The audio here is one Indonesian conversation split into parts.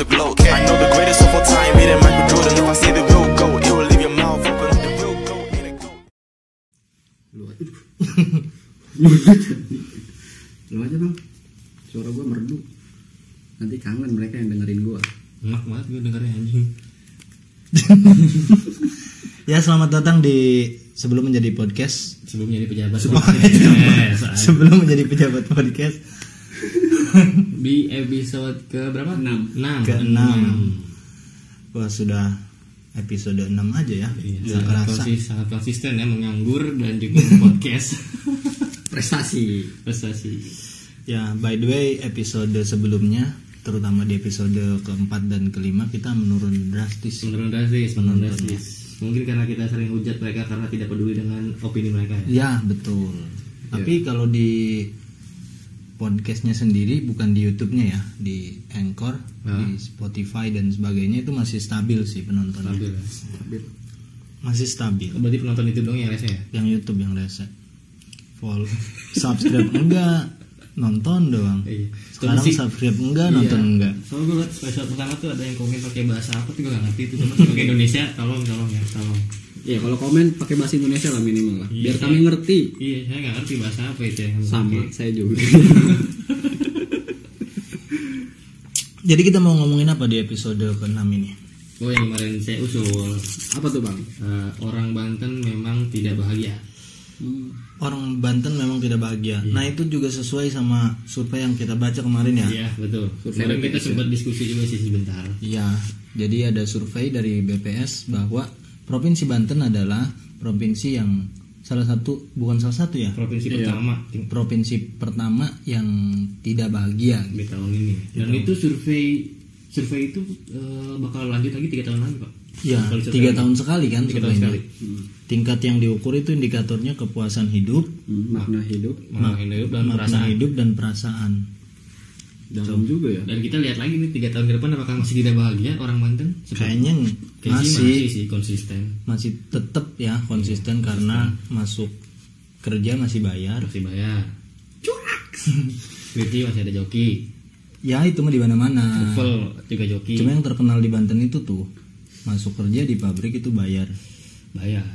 the globe. I know the greatest of all time, made it Michael Jordan. If I say the real GOAT, it will leave your mouth open. The real GOAT ain't a GOAT. Lu aja bang, suara gue merdu. Nanti kangen mereka yang dengerin gue. Enak banget gue dengerin anjing. Ya, selamat datang di sebelum menjadi podcast. Sebelum menjadi pejabat. Sebelum menjadi pejabat podcast. Di episode ke berapa? 6. Ke-6. Wah, sudah episode 6 aja ya. Iya, kerasa. Sangat konsisten ya, menganggur dan juga podcast. Prestasi. Ya, by the way, episode sebelumnya, terutama di episode keempat dan kelima, kita menurun drastis. Menurun drastis. Mungkin karena kita sering hujat mereka karena tidak peduli dengan opini mereka ya. Ya, betul. Tapi kalau di podcastnya sendiri, bukan di YouTube-nya ya, di Anchor, di Spotify dan sebagainya, itu masih stabil sih penontonnya. Stabil. Masih stabil. Berarti penonton itu dong yang rese ya? Yang YouTube yang rese. Follow, subscribe enggak, nonton doang. Iya. Sekarang subscribe enggak, nonton enggak. Soalnya gue liat spesial pertama tuh ada yang komen pakai bahasa apa tuh gue gak ngerti itu, cuma pakai Indonesia. Tolong. Ya kalau komen pakai bahasa Indonesia lah minimal lah. Biar kami ngerti. Iya, saya nggak ngerti bahasa apa itu yang sama pakai. saya juga. Jadi kita mau ngomongin apa di episode ke-6 ini? Oh, yang kemarin saya usul. Apa tuh bang? Orang Banten memang tidak bahagia. Orang Banten memang tidak bahagia. Nah, itu juga sesuai sama survei yang kita baca kemarin ya. Iya, betul. Kemarin kita sempat diskusi juga sih sebentar. Iya. Jadi ada survei dari BPS bahwa Provinsi Banten adalah provinsi yang provinsi pertama yang tidak bahagia di tahun ini. Dan itu survei itu bakal lanjut lagi 3 tahun lagi, Pak. Iya, 3 tahun sekali kan. 3 tahun sekali. Tingkat yang diukur itu indikatornya kepuasan hidup, makna hidup dan perasaan. Dalam juga ya. Dan kita lihat lagi nih 3 tahun ke depan apakah masih tidak bahagia orang Banten? Kayaknya masih sih konsisten. Masih tetap ya konsisten karena masuk kerja masih bayar. Curak. Berarti masih ada joki. Ya, itu mah di mana-mana. Travel juga joki. Cuma yang terkenal di Banten itu tuh masuk kerja di pabrik itu bayar.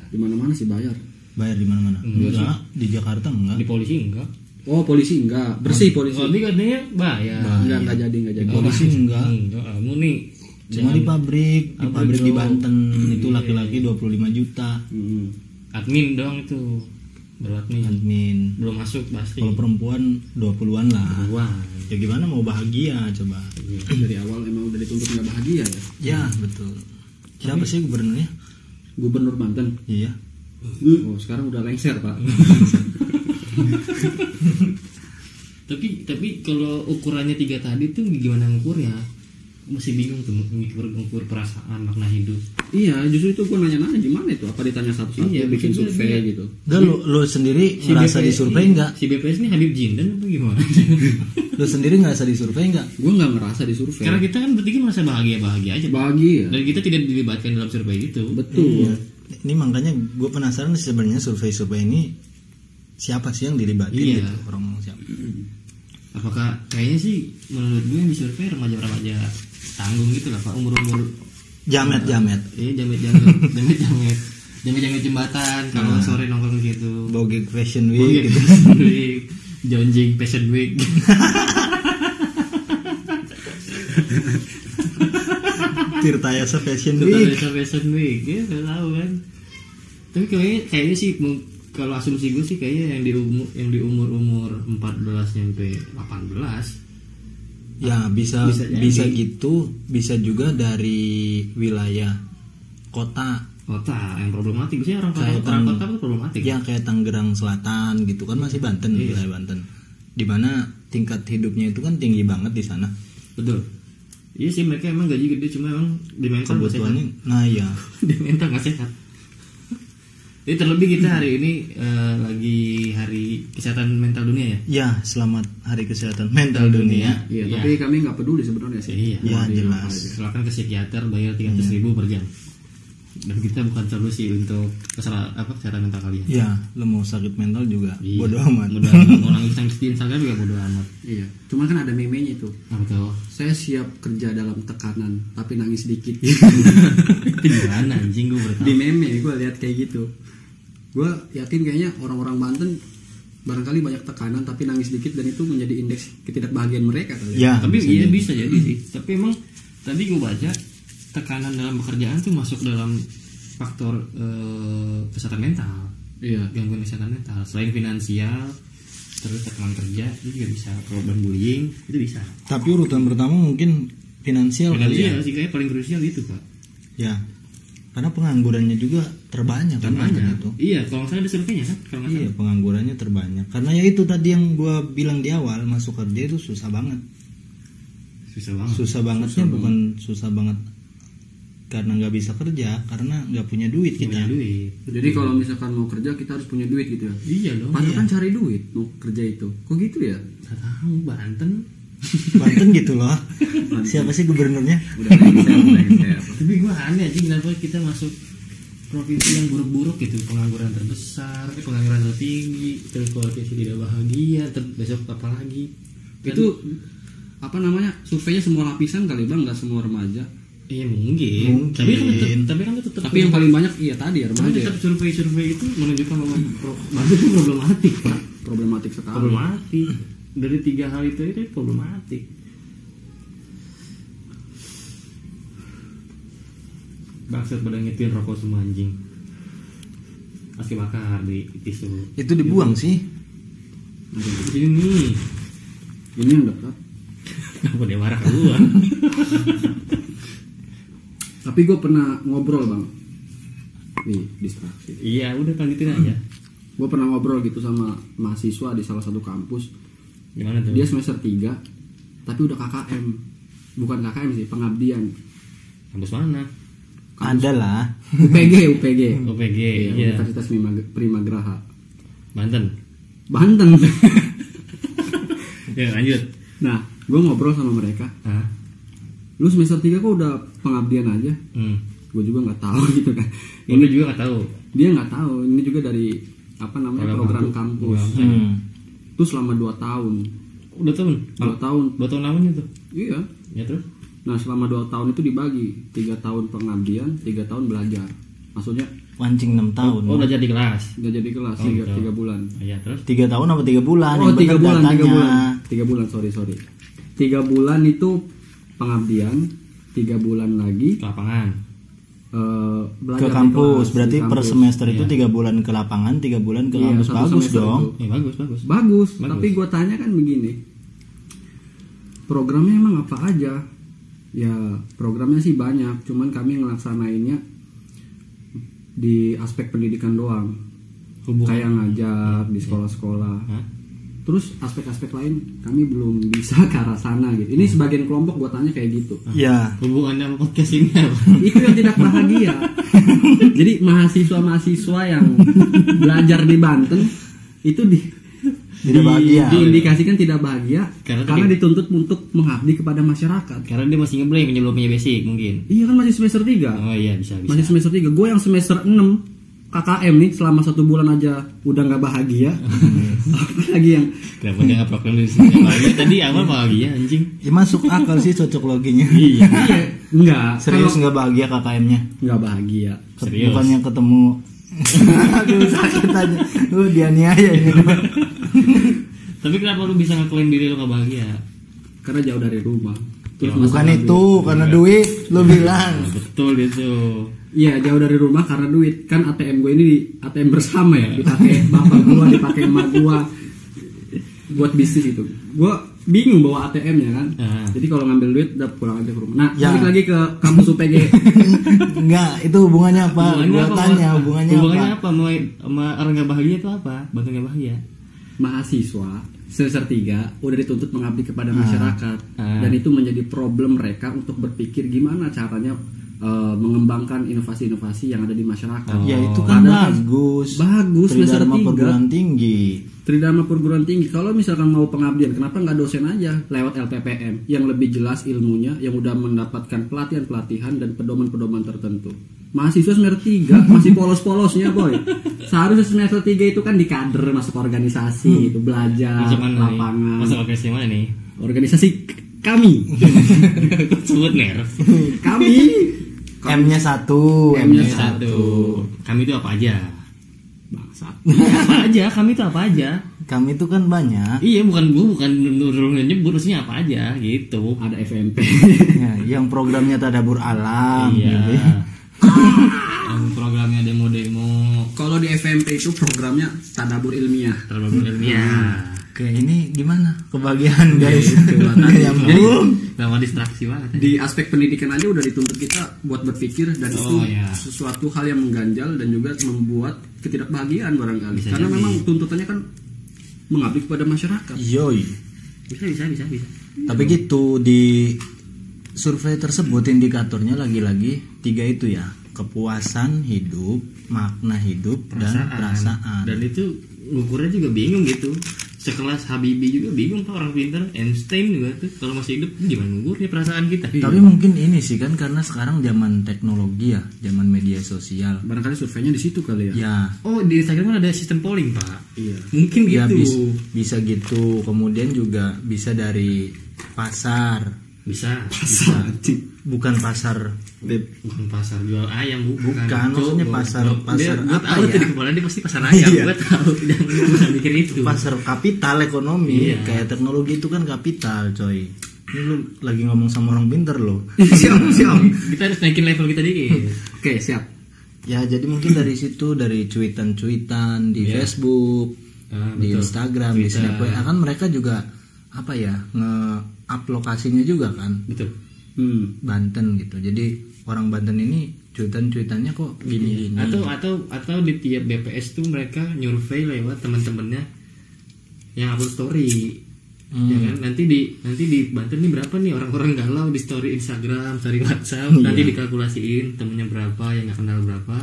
Di mana-mana sih bayar. Bayar di mana-mana? Enggak, di Jakarta enggak. Di polisi enggak. Oh, polisi enggak. Bersih polisi. Tapi katanya bayar. Enggak jadi. Polisi enggak. Kamu nih cuma di pabrik di Banten itu laki-laki 25 juta. Admin doang itu. Baru admin. Belum masuk pasti. Kalau perempuan 20-an lah. 20-an. Ya gimana mau bahagia coba. Dari awal emang udah dituntut enggak bahagia ya. Ya, betul. Siapa sih gubernurnya? Gubernur Banten. Iya. Oh, sekarang udah lengser, Pak. tapi kalau ukurannya 3 tadi tuh gimana ngukurnya? Masih bingung tuh ngukur perasaan, makna hidup. Iya, justru itu gue nanya-nanya gimana itu? Apa ditanya satu-satu bikin survei gitu? Enggak, lu sendiri ngerasa disurvei enggak? Si BPS ini Habib Jindan apa gimana? Lu sendiri ngerasa disurvei enggak? Gue nggak ngerasa disurvei. Karena kita kan bertiga merasa bahagia aja. Bahagia. Dan kita tidak dilibatkan dalam survei itu. Betul. Iya. Ini makanya gue penasaran sebenarnya survei ini siapa sih yang dilibatin gitu, orang siapa? Apakah kayaknya sih menurut gue yang disurvei remaja-remaja tanggung gitu lah Pak, umur-umur jamet. Iya, jamet jembatan kalau sore nongkrong gitu. Bogeg Fashion Week gitu. Jonjing Fashion Week. Tirtayasa Fashion Week. Ya nggak tahu kan. Tapi kayaknya sih kalau asumsi gue sih kayaknya yang di umur 14 sampai 18. Ya bisa gitu, bisa juga dari wilayah kota yang problematik. Biasanya orang kota itu problematik. Ya kayak Tangerang Selatan gitu kan, masih Banten, wilayah Banten. Di mana tingkat hidupnya itu kan tinggi banget di sana. Betul. Iya sih, mereka emang gaji gede, cuma emang di mental nggak sehat. Nah ya, di mental nggak sehat. Jadi terlebih kita hari ini lagi hari kesehatan mental dunia ya. Ya, selamat hari kesehatan mental dunia. Iya, tapi kami nggak peduli sebenarnya sih. Iya, ya jelas. Silakan ke psikiater, bayar 300.000 per jam. dan kita bukan solusi untuk kesehatan mental kalian. Ya, lo mau sakit mental juga Iya. bodo amat. Mau nangis di Instagram juga bodo amat. Iya. Cuma kan ada meme-nya itu. Apa tuh? Saya siap kerja dalam tekanan tapi nangis dikit. Itu gimana anjing, gue bertahu. Di meme gue lihat kayak gitu. Gue yakin kayaknya orang-orang Banten barangkali banyak tekanan tapi nangis dikit, dan itu menjadi indeks ketidakbahagiaan mereka kali. Ya, Tapi bisa iya jadi. bisa jadi sih. Tapi emang tadi gue baca tekanan dalam pekerjaan tuh masuk dalam faktor kesehatan mental, Iya. gangguan kesehatan mental. Selain finansial, terus tekanan kerja itu juga bisa, problem bullying itu bisa. Tapi urutan pertama mungkin finansial kali ya. Finansial sih kayak paling krusial itu Pak. Ya. Karena penganggurannya juga terbanyak kan Banyak. Banten itu. Iya, kalau nggak salah ada surveinya kan, kalau nggak Iya, salah. penganggurannya terbanyak. Karena ya itu tadi yang gua bilang di awal, masuk kerja itu susah banget. Susah banget. Susah bangetnya bukan susah banget karena nggak bisa kerja, karena nggak punya duit Punya kita. duit. Jadi kalau misalkan mau kerja kita harus punya duit gitu ya. Iya dong. Padahal kan cari duit mau kerja itu. Kok gitu ya? Nggak tahu Banten. Banten gitu loh. Siapa sih gubernurnya? Udah lengser. Tapi gue aneh aja kenapa kita masuk provinsi yang buruk-buruk gitu, pengangguran terbesar, pengangguran tertinggi, terus kualitas tidak bahagia, besok apa lagi? Itu apa namanya? Surveinya semua lapisan kali Bang, nggak semua remaja. Iya mungkin. Tapi kan tetap. Tapi yang paling banyak iya tadi ya tapi remaja. tetap survei itu menunjukkan bahwa Banten itu problematik Pak. Problematik sekali. Problematik. Dari 3 hal itu problematik. Bangsat pada ngituin rokok semua anjing. Pasti bakar di tisu. Itu dibuang sih. Di sini nih. Ini yang dekat. Kenapa dia marah ke gua? Tapi gue pernah ngobrol Bang. Nih, distraksi. Iya, udah lanjutin aja. Gue pernah ngobrol gitu sama mahasiswa di salah satu kampus. Gimana tuh? Dia semester 3 tapi udah KKM. Bukan KKM sih, pengabdian. Kampus mana? Ada lah. UPG. OPG. Iya, Iya. Universitas Primagraha. Banten. Banten. Ya, lanjut. Nah, gue ngobrol sama mereka. Hah? Lu semester 3 kok udah pengabdian aja? Gue juga nggak tahu gitu kan. Ini juga nggak tahu. Dia nggak tahu. Ini juga dari apa namanya program kampus. Itu selama 2 tahun. Udah tahun. 2 tahun. 2 tahun lamanya tuh. Iya. Ya terus? Nah selama 2 tahun itu dibagi 3 tahun pengabdian, 3 tahun belajar. Maksudnya Mancing 6 tahun. Oh, belajar di kelas. udah jadi kelas Oh, 3 gitu. bulan. Iya, terus? 3 tahun apa 3 bulan? Oh Yang 3 bener bulan, 3 datanya. bulan. 3 bulan, sorry 3 bulan itu pengabdian, 3 bulan lagi Ke lapangan. belajar Ke di kampus. kelas, Berarti di per kampus. semester itu Iya. 3 bulan ke lapangan, 3 bulan ke Iya, kampus. 1 Bagus semester dong. itu. Bagus. Bagus, Bagus. tapi gue tanya kan begini, programnya emang apa aja? Ya programnya sih banyak, cuman kami ngelaksanainnya di aspek pendidikan doang, kayak ngajar di sekolah-sekolah. Hah? Terus aspek-aspek lain kami belum bisa ke arah sana gitu. Ini sebagian kelompok gue tanya kayak gitu. Ya. Hubungannya sama podcast ini apa? Itu yang tidak bahagia. Jadi mahasiswa-mahasiswa yang belajar di Banten itu Tidak bahagia. diindikasikan tidak bahagia Karena karena dituntut untuk mengabdi kepada masyarakat. Karena dia masih ngeblank, belum punya basic mungkin. Iya kan masih semester 3. Oh iya, bisa. Masih semester 3. Gue yang semester 6 KKM nih selama 1 bulan aja udah nggak bahagia. Apalagi yang Kenapa dia nggak program di sini? Bahagia tadi awal bahagia anjing. Ya masuk akal sih cocok loginya. Iya. iya enggak Serius nggak bahagia KKM-nya? nggak bahagia. Serius. Bukannya ketemu. Aduh sakit aja. Dianiaya ini. Tapi kenapa lu bisa ngeklaim diri lu nggak bahagia? Karena jauh dari rumah. Terus Ya, Bukan masalah itu, duit. karena duit lu bilang. Betul itu. Iya jauh dari rumah karena duit. Kan ATM gue ini di ATM bersama ya, dipakai bapak gua, dipakai emak gua buat bisnis itu. Gua bingung bawa ATM-nya kan. Ah. Jadi kalau ngambil duit udah pulang aja ke rumah. Nah, Ya. balik lagi ke kampus UPG. Enggak, itu hubungannya apa? Gua tanya hubungannya apa? apa? Sama orang nggak bahagia itu apa? Bantu nggak bahagia. Mahasiswa semester 3 udah dituntut mengabdi kepada masyarakat dan itu menjadi problem mereka untuk berpikir gimana caranya mengembangkan inovasi-inovasi yang ada di masyarakat. Ya itu kan Padahal bagus. semester Tridharma 3 perguruan tinggi. Tridharma perguruan tinggi. Kalau misalkan mau pengabdian, kenapa nggak dosen aja lewat LPPM yang lebih jelas ilmunya, yang udah mendapatkan pelatihan-pelatihan dan pedoman-pedoman tertentu. mahasiswa semester 3 masih polos-polosnya boy. Seharusnya semester 3 itu kan di kader, masuk organisasi itu belajar Masuk mana nih? lapangan. Masuk organisasi mana nih? Organisasi kami. Sebut ner. Kami M-nya 1. M-nya Satu. Kami itu apa aja? bangsat. Apa aja? Kami itu apa aja? Kami itu kan banyak. Iya, bukan nyebut maksudnya apa aja gitu. Ada FMP. Ya, yang programnya Tadabur Alam. Iya. gitu. Yang programnya demo-demo Kalau di FMP itu programnya tadabur ilmiah. terlalu ilmiah. Oke, ini gimana? Kebagian guys. Jadi Nama distraksi banget. di aspek pendidikan aja udah dituntut kita buat berpikir dan itu iya. sesuatu hal yang mengganjal dan juga membuat ketidakbahagiaan barangkali. Bisa Karena jadi. memang tuntutannya kan mengabdi kepada masyarakat. Yoi. Bisa. Tapi gitu di survei tersebut indikatornya lagi-lagi 3 itu ya. Kepuasan hidup, makna hidup, dan perasaan. Dan itu ngukurnya juga bingung gitu. Sekelas Habibie juga bingung Pak, orang pintar. Einstein juga tuh kalau masih hidup gimana ngukurnya perasaan kita. Tapi mungkin ini sih kan karena sekarang zaman teknologi ya, zaman media sosial. Barangkali surveinya di situ kali ya. Ya, Oh, di Instagram kan ada sistem polling, Pak. Iya. Mungkin ya gitu. bisa gitu. Kemudian juga bisa dari pasar. Bisa. Bukan pasar. Bukan pasar jual ayam, bukan. Maksudnya pasar Dia apa tahu ya? tuh di kepala dia pasti pasar ayam. Iya. Gua tahu. Jangan mikir itu. Pasar kapital ekonomi. Iya. Kayak teknologi itu kan kapital, coy. Ini lu lagi ngomong sama orang pinter loh. siap. Kita harus naikin level kita dikit. Oke, siap. Ya, jadi mungkin dari situ, dari cuitan-cuitan di Iya. Facebook, di betul. Instagram, di Twitter. Snap WA, kan mereka juga apa ya, nge-up lokasinya juga kan, Betul. Banten gitu. Jadi orang Banten ini cuitan-cuitannya kok gini-gini. Atau di tiap BPS tuh mereka nyurvei lewat teman-temannya yang upload story. Ya kan? Nanti di Banten nih berapa nih orang-orang galau di story Instagram, story WhatsApp, nanti dikalkulasiin temennya berapa, yang nggak kenal berapa.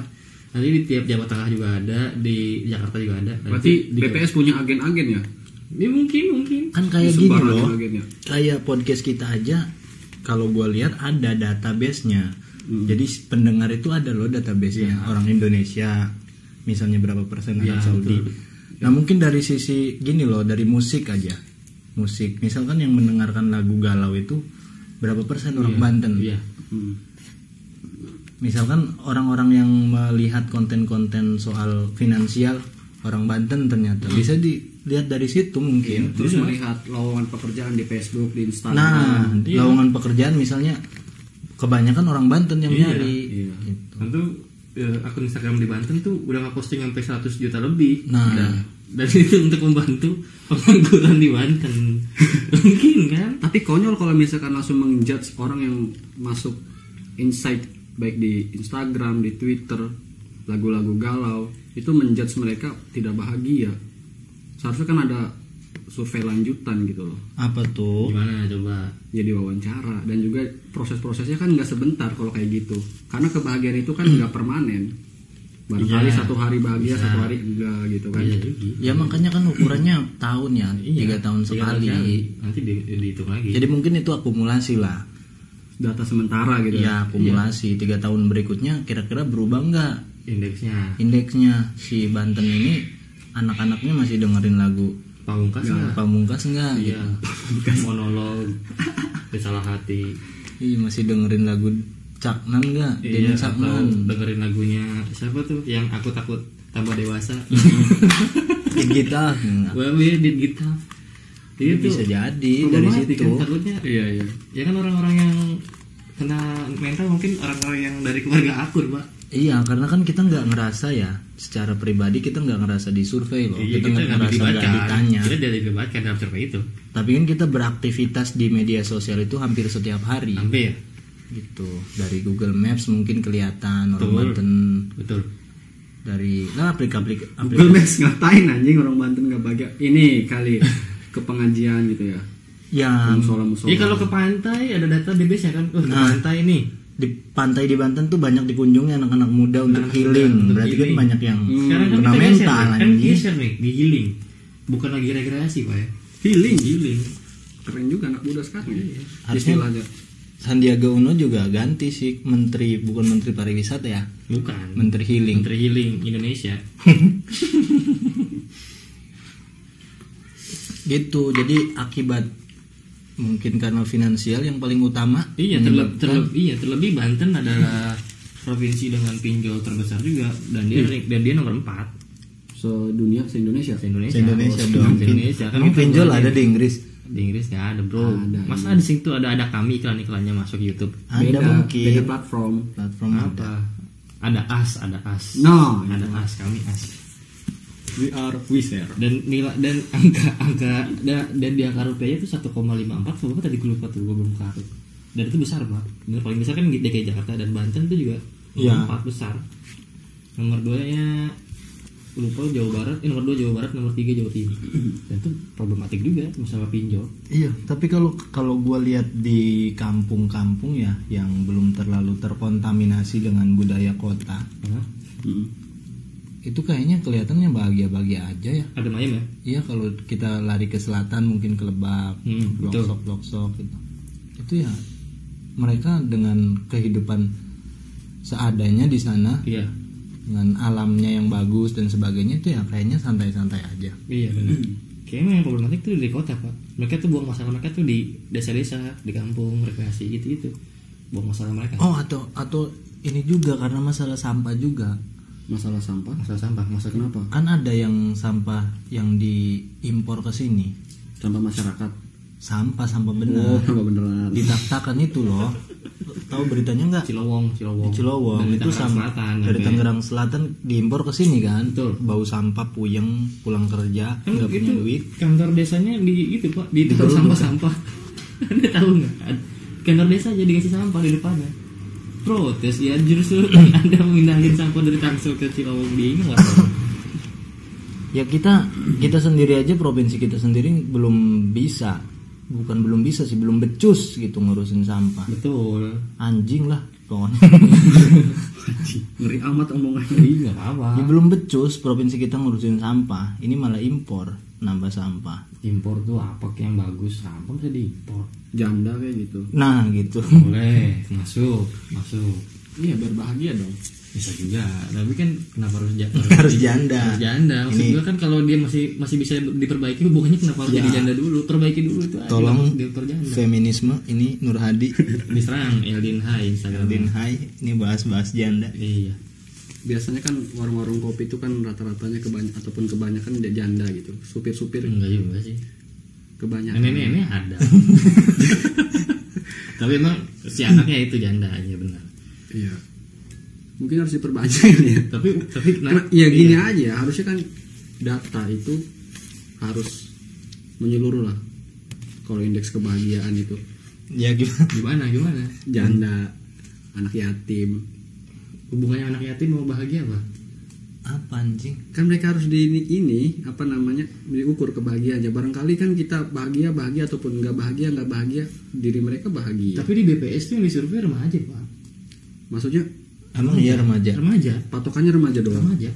Nanti di tiap Jawa Tengah juga ada, di Jakarta juga ada. Berarti Nanti BPS punya agen-agen ya? ini mungkin. Kan kayak gini Disebar loh, agen-agennya. kayak podcast kita aja, kalau gue lihat ada database-nya. Jadi pendengar itu ada loh database-nya. Orang Indonesia, misalnya berapa persen Arab Saudi. Nah mungkin dari sisi gini loh, dari musik aja. Musik, misalkan yang mendengarkan lagu galau itu berapa persen orang Banten. Iya. Misalkan orang-orang yang melihat konten-konten soal finansial orang Banten ternyata bisa dilihat dari situ mungkin. Terus melihat lowongan pekerjaan di Facebook, di Instagram. Nah, lowongan pekerjaan misalnya kebanyakan orang Banten yang nyari. Iya. Gitu. Tentu akun Instagram di Banten tuh udah nge-posting sampai 100 juta lebih. Nah. Dan itu untuk membantu pengangguran di Banten. Mungkin kan? Tapi konyol kalau misalkan langsung menjudge orang yang masuk insight baik di Instagram, di Twitter, lagu-lagu galau, itu menjudge mereka tidak bahagia. Seharusnya kan ada survei lanjutan gitu loh. Apa tuh? Gimana coba? Jadi wawancara dan juga proses-prosesnya kan nggak sebentar kalau kayak gitu. Karena kebahagiaan itu kan nggak permanen. Barangkali Iya. 1 hari bahagia, 1 hari enggak gitu kan. Iya, Ya makanya kan ukurannya tahun ya, 3 tahun 3 sekali. Nanti dihitung lagi. Jadi mungkin itu akumulasi lah. Data sementara gitu. Ya akumulasi 3 tahun berikutnya kira-kira berubah nggak indeksnya si Banten ini, anak-anaknya masih dengerin lagu Pamungkas nggak? Pamungkas nggak? Iya. Gitu. Monolog, Salah Hati. Iya, masih dengerin lagu Caknan nggak? Denny Atau Caknan. dengerin lagunya siapa tuh yang Aku Takut Tambah Dewasa. Kita Wah, di kita. Itu bisa jadi dari situ. Kan, takutnya. Iya. Ya kan orang-orang yang kena mental mungkin orang-orang yang dari keluarga akur, Pak. Iya, karena kan kita nggak ngerasa ya, secara pribadi kita nggak ngerasa disurvei loh. Iya, kita nggak ngerasa nggak ditanya. Kita dari dibaca dalam survei itu. Tapi kan kita beraktivitas di media sosial itu hampir setiap hari. Hampir. Gitu. Dari Google Maps mungkin kelihatan orang Betul. Banten. Betul. Dari aplikasi Google Maps ngapain anjing orang Banten nggak bahagia? Ini kali ke pengajian gitu ya. yang Musola-musola. Ya kalau ke pantai ada data DBS ya kan. Ke Nah. pantai nih. di pantai di Banten tuh banyak dikunjungi anak-anak muda untuk Anak healing. muda, untuk Berarti kan healing. banyak yang Sekarang kan kena kita mental geser, kan anjing. geser nih di healing. Bukan lagi rekreasi, Pak ya. Healing. Healing. Keren juga anak muda sekarang ya. Harusnya Istilahnya. Sandiaga Uno juga ganti sih menteri, bukan menteri pariwisata ya, Bukan. menteri healing. Menteri Healing Indonesia. Gitu. Jadi akibat mungkin karena finansial yang paling utama. Iya, terlebih Banten adalah provinsi dengan pinjol terbesar juga dan dia nomor 4 se-Indonesia. Se-Indonesia dong. Se-Indonesia. Kan Emang kita pinjol buat ada di Inggris? Di Inggris nggak ada, bro. Ada. Masa di situ ada kami iklan-iklannya masuk YouTube? Ada mungkin. Beda platform. Platform Apa? Ada as. No, Ada as, kami as. we are share. Dan nilai dan angka dan di angka rupiahnya itu 1,54. Berapa tadi gue lupa tuh, gue belum karut. Dan itu besar, Pak. Bener, paling besar kan DKI Jakarta dan Banten itu juga Iya. 4 besar. Nomor 2-nya lupa Jawa Barat, nomor 2 Jawa Barat, nomor 3 Jawa Timur. Dan itu problematik juga masalah pinjol. Iya, tapi kalau gue lihat di kampung-kampung ya yang belum terlalu terkontaminasi dengan budaya kota, itu kayaknya kelihatannya bahagia-bahagia aja ya. Ada mayem ya? Iya, kalau kita lari ke selatan mungkin ke Lebak, betul. Loksok gitu. Itu ya mereka dengan kehidupan seadanya di sana, Iya. dengan alamnya yang bagus dan sebagainya, itu ya kayaknya santai-santai aja. Iya benar. Kayaknya yang problematik tuh di kota, Pak. Mereka tuh buang masalah mereka tuh di desa-desa, di kampung, rekreasi gitu-gitu. Buang masalah mereka. Oh, atau ini juga karena masalah sampah juga. Masalah sampah. Masalah Kenapa? Kan ada yang sampah yang diimpor ke sini. Sampah masyarakat. Sampah Oh, bener. sampah beneran. Di tak-takan itu loh. Tahu beritanya nggak? Cilowong. Di Cilowong Dari itu Tangerang Selatan, dari sampai- Tangerang Selatan diimpor ke sini kan. Betul. Bau sampah puyeng, pulang kerja Kan nggak punya itu duit. kantor desanya di itu, Pak, di tempat sampah-sampah. Anda tahu nggak? Kantor desa aja dikasih sampah di depannya. Protes ya, justru Anda memindahin sampah dari Tangsel ke Cilowong, bingung nggak? Ya kita sendiri aja, provinsi kita sendiri belum bisa. Bukan belum bisa sih, belum becus gitu ngurusin sampah. Betul. Anjing lah pokoknya. Ngeri amat omongannya. Iya, nggak apa. Ya belum becus provinsi kita ngurusin sampah. Ini malah impor, nambah sampah. Impor tuh apa yang bagus? Sampah bisa diimpor. Janda kayak gitu. Nah gitu. Boleh, masuk. Iya, biar bahagia dong. Bisa juga. Tapi kan kenapa harus Harus janda. Harus janda. Maksud Ini- gue kan kalau dia masih bisa diperbaiki hubungannya, kenapa harus Ya. jadi janda dulu? Perbaiki dulu itu aja. Tolong Dia janda. feminisme ini Nur Hadi. Diserang Eldin Hai Instagram. Din Hai, ini bahas-bahas janda. Iya. Biasanya kan warung-warung kopi itu kan rata-ratanya kebanyakan dia janda gitu. Supir-supir Enggak juga sih. kebanyakan. Nenek-nenek ada. Tapi emang si anaknya itu janda aja, benar. Iya. Mungkin harus diperbanyak ya. Tapi Ya gini aja, harusnya kan data itu harus menyeluruh lah. Kalau indeks kebahagiaan itu Ya gimana? gimana? janda, anak yatim, Hubungannya anak yatim mau bahagia apa? Apa anjing? kan mereka harus ini apa namanya, diukur kebahagiaannya. Barangkali kan kita bahagia ataupun nggak bahagia, diri mereka bahagia. Tapi di BPS tuh yang disurvei remaja, Pak. Maksudnya Emang iya remaja? Remaja. patokannya remaja doang. Remaja.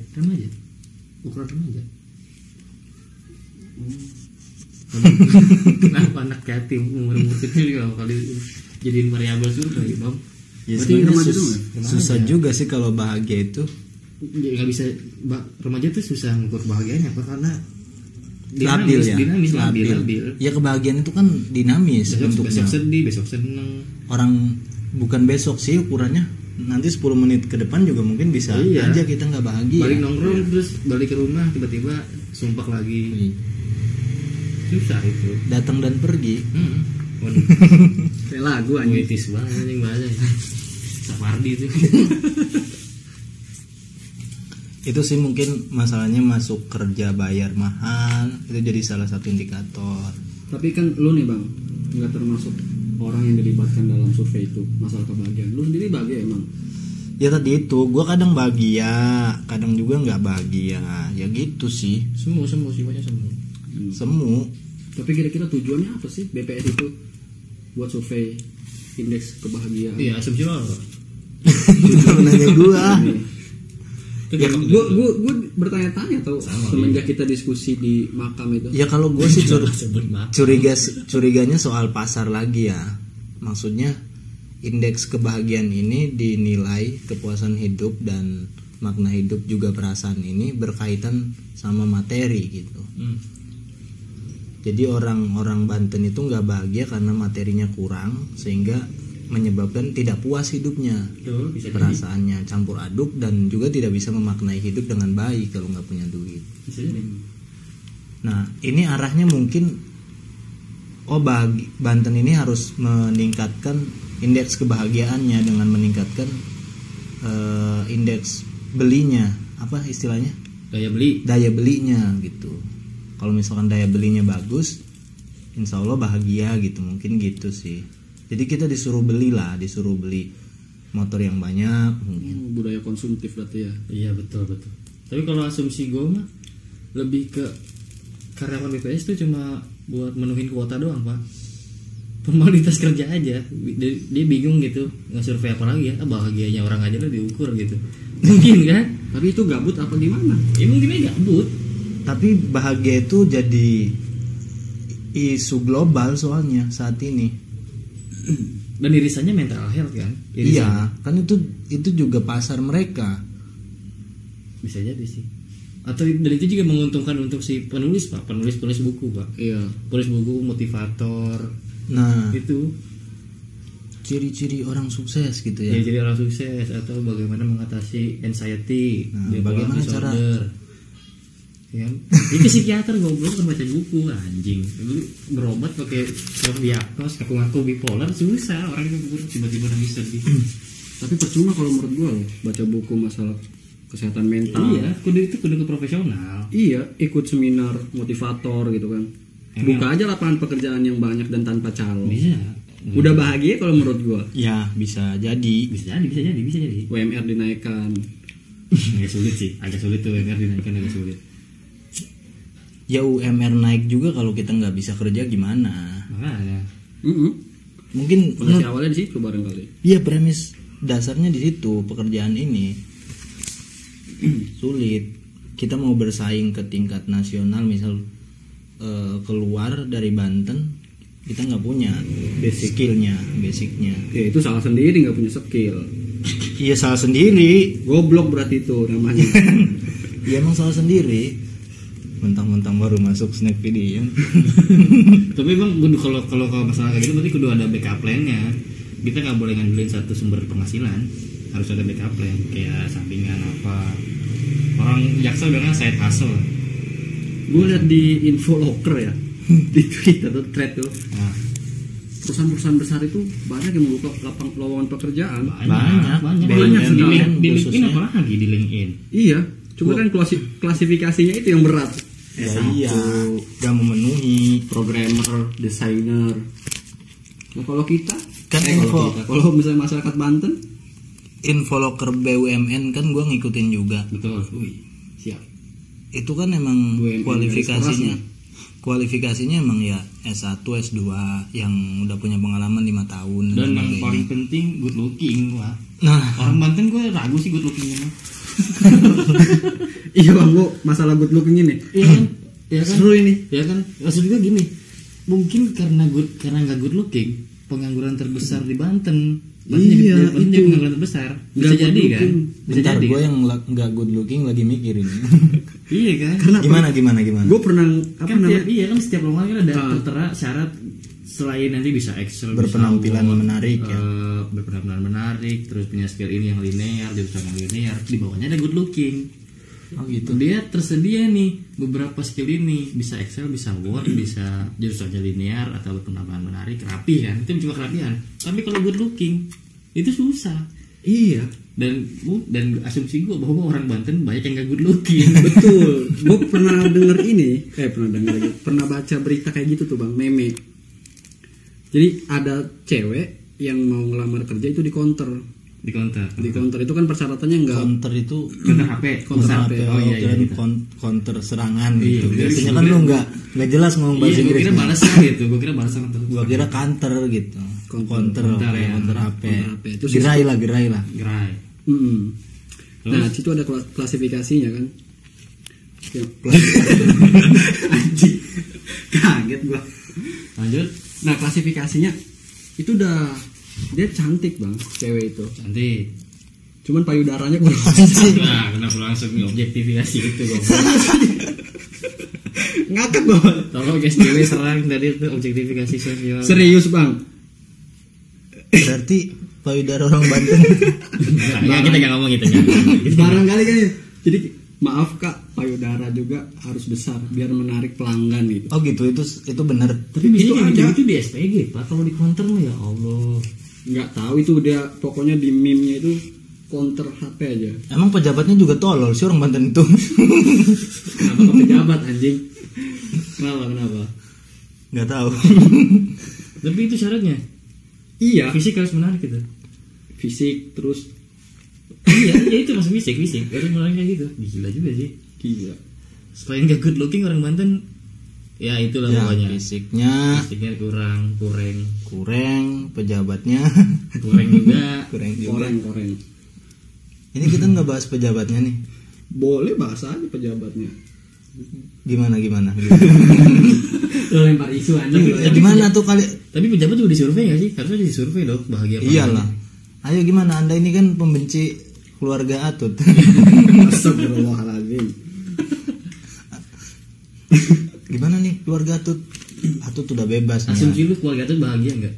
Ukuran remaja. Kenapa anak yatim umur kecil juga kali jadiin variabel survei, Bang? Ya Berarti sebenarnya remaja doang ya? susah juga sih kalau bahagia itu. Nggak bisa, remaja tuh susah ngukur kebahagiaannya apa, karena Labil ya. labil. Ya kebahagiaan itu kan dinamis Besok bentuknya. sedih, besok seneng. Orang bukan besok sih ukurannya. Nanti 10 menit ke depan juga mungkin bisa Iya. aja kita nggak bahagia. Balik nongkrong terus balik ke rumah tiba-tiba sumpah lagi. Iya. Susah itu. Datang dan pergi. Waduh, Kayak lagu anjing. puitis banget anjing bahasanya. Sapardi itu. Itu sih mungkin masalahnya masuk kerja bayar mahal, itu jadi salah satu indikator. Tapi kan lu nih Bang, nggak termasuk orang yang dilibatkan dalam survei itu masalah kebahagiaan. Lu sendiri bahagia emang? Ya tadi itu, gue kadang bahagia, kadang juga nggak bahagia, ya gitu sih. Semu sifatnya semu. Semu. Tapi kira-kira tujuannya apa sih BPS itu buat survei indeks kebahagiaan? Iya, asumsi lo apa? Nanya gue. Ya, gue bertanya-tanya tau semenjak kita diskusi di makam itu. Ya kalau gue sih Sebut maaf. curiganya soal pasar lagi ya. Maksudnya indeks kebahagiaan ini dinilai kepuasan hidup dan makna hidup juga perasaan ini berkaitan sama materi gitu. Jadi orang-orang Banten itu nggak bahagia karena materinya kurang sehingga menyebabkan tidak puas hidupnya. Betul, bisa perasaannya campur aduk dan juga tidak bisa memaknai hidup dengan baik kalau nggak punya duit. Bisa jadi. Nah ini arahnya mungkin Banten ini harus meningkatkan indeks kebahagiaannya dengan meningkatkan indeks belinya, apa istilahnya, daya belinya gitu. Kalau misalkan daya belinya bagus, insya Allah bahagia gitu, mungkin gitu sih. Jadi kita disuruh beli motor yang banyak mungkin. Budaya konsumtif berarti ya. Iya betul. Tapi kalau asumsi gue mah lebih ke karyawan BPS itu cuma buat menuhin kuota doang pak. Formalitas kerja aja. Dia bingung gitu nge-survey apa lagi ya. Bahagianya orang aja lah diukur gitu. Mungkin kan? Tapi itu gabut apa gimana? Ya mungkin aja gabut. Tapi bahagia itu jadi isu global soalnya saat ini. Dan irisannya mental health kan? Iya, kan itu juga pasar mereka. Bisa jadi sih. Atau dan itu juga menguntungkan untuk si penulis pak, penulis buku pak. Iya. Penulis buku, motivator. Nah, itu ciri-ciri orang sukses gitu ya. Ya jadi orang sukses atau bagaimana mengatasi anxiety, bagaimana disorder. Cara ya, itu psikiater goblok kan baca buku anjing. Lu berobat pakai self diagnos, ngaku-ngaku bipolar susah orang itu tiba-tiba nangis sedih. Tapi percuma kalau menurut gue loh, baca buku masalah kesehatan mental. Iya, kudu ke profesional. Iya, ikut seminar motivator gitu kan. Buka aja lapangan pekerjaan yang banyak dan tanpa calon. Bisa. Udah bahagia kalau menurut gue. Ya, bisa jadi. Bisa jadi. UMR dinaikkan. Agak sulit sih, agak sulit tuh UMR dinaikkan agak sulit. Ya UMR naik juga kalau kita nggak bisa kerja gimana? Makanya. Mungkin Fondasi awalnya di situ barangkali. Iya, premis dasarnya di situ. Pekerjaan ini sulit. Kita mau bersaing ke tingkat nasional, misal keluar dari Banten, kita nggak punya basicnya. Ya itu salah sendiri, nggak punya skill. Iya salah sendiri. Goblok berarti itu namanya. Iya emang salah sendiri. Mentang-mentang baru masuk snack video. Tapi bang, kalau masalah kayak gitu berarti kudu ada backup plan-nya. Kita nggak boleh ngandelin satu sumber penghasilan, harus ada backup plan kayak sampingan apa. Orang jaksa bilang side hustle. Gue liat di Infolocker ya, di Twitter tuh thread tuh. Nah, perusahaan-perusahaan besar itu banyak yang membuka lowongan pekerjaan. banyak sekali. Di LinkedIn apalagi di LinkedIn. Iya, cuma kan klasifikasinya itu yang berat. Iya, gak memenuhi. Programmer, desainer. Nah kalau kita, Kan kalau misalnya masyarakat Banten, Infolocker BUMN kan gue ngikutin juga. Betul. siap. Itu kan emang BUMN kualifikasinya emang ya S1, S2 yang udah punya pengalaman 5 tahun. Dan yang paling penting good looking wah. Nah, orang Banten gue ragu sih good lookingnya mah. Iya bang, masalah good looking ini. Iya kan? Ya kan? Seru ini. Ya kan? Maksud gue gini, mungkin karena nggak good looking, pengangguran terbesar di Banten. Iya, itu pengangguran terbesar. Bisa jadi kan? Bisa bentar, jadi. gue yang nggak good looking lagi mikirin. Iya kan? Gimana? Gue pernah Iya kan setiap lowongan kan ada tertera syarat selain nanti bisa Excel, berpenampilan bisa menarik ya. Berpenampilan menarik, terus punya skill ini yang linear, jurusan yang linear, di bawahnya ada good looking. Oh gitu. Dia tersedia nih beberapa skill ini, bisa Excel, bisa Word, bisa jurusannya linear atau berpenampilan menarik, rapi kan, itu cuma kerapian. Tapi kalau good looking itu susah. Iya. Dan asumsi gue bahwa orang Banten banyak yang gak good looking. Betul. Gue pernah baca berita kayak gitu tuh bang, meme. Jadi ada cewek yang mau ngelamar kerja itu di counter. Di counter itu kan persyaratannya enggak. Counter itu counter HP. Oh iya. Counter serangan gitu. Biasanya kan lu enggak jelas ngomong bahasa Inggris. Gue kira balasan. Gue kira counter gitu. Counter HP. Terus Gerai lah. Nah, situ ada klasifikasinya kan. Anjing. Kaget gua. Lanjut. Nah, klasifikasinya itu udah Dia cantik bang, cewek itu. Cantik. Cuman payudaranya kurang. Nah, kenapa langsung objektifikasi itu goblok? Ngakak banget. Tolong guys, cewek serang tadi itu objektifikasi seksual. Serius bang. Berarti payudara orang Banten. Nah, kita nggak ngomong itu. Barangkali kan. Jadi maaf kak, payudara juga harus besar biar menarik pelanggan gitu. Oh gitu, itu benar. Tapi biasanya Itu itu di SPG pak, kalau di counter mah ya Allah. Nggak tahu itu dia, pokoknya di meme-nya itu counter HP aja. Emang pejabatnya juga tolol sih orang Banten itu. Kenapa ke pejabat anjing? Kenapa? Nggak tahu. Tapi itu syaratnya. Iya, Fisik harus menarik gitu. fisik terus Iya itu masuk fisik harus menarik kayak gitu. Gila juga sih. gila. Selain gak good looking orang Banten, ya itulah Ya, pokoknya. fisiknya Fisiknya kurang pejabatnya juga. kurang juga. Koreng. Ini kita nggak bahas pejabatnya nih. Boleh bahasa aja pejabatnya. Gimana? Lo lempar isu anjing. Ya, gimana tuh kali? Tapi pejabat juga disurvei gak sih? Harusnya disurvei dong bahagia apa Iyalah. Ayo gimana? Anda ini kan pembenci keluarga Atut. Astagfirullahaladzim. Gimana nih keluarga Atut? Atut udah bebas nih. Asumsi lu keluarga tuh bahagia nggak?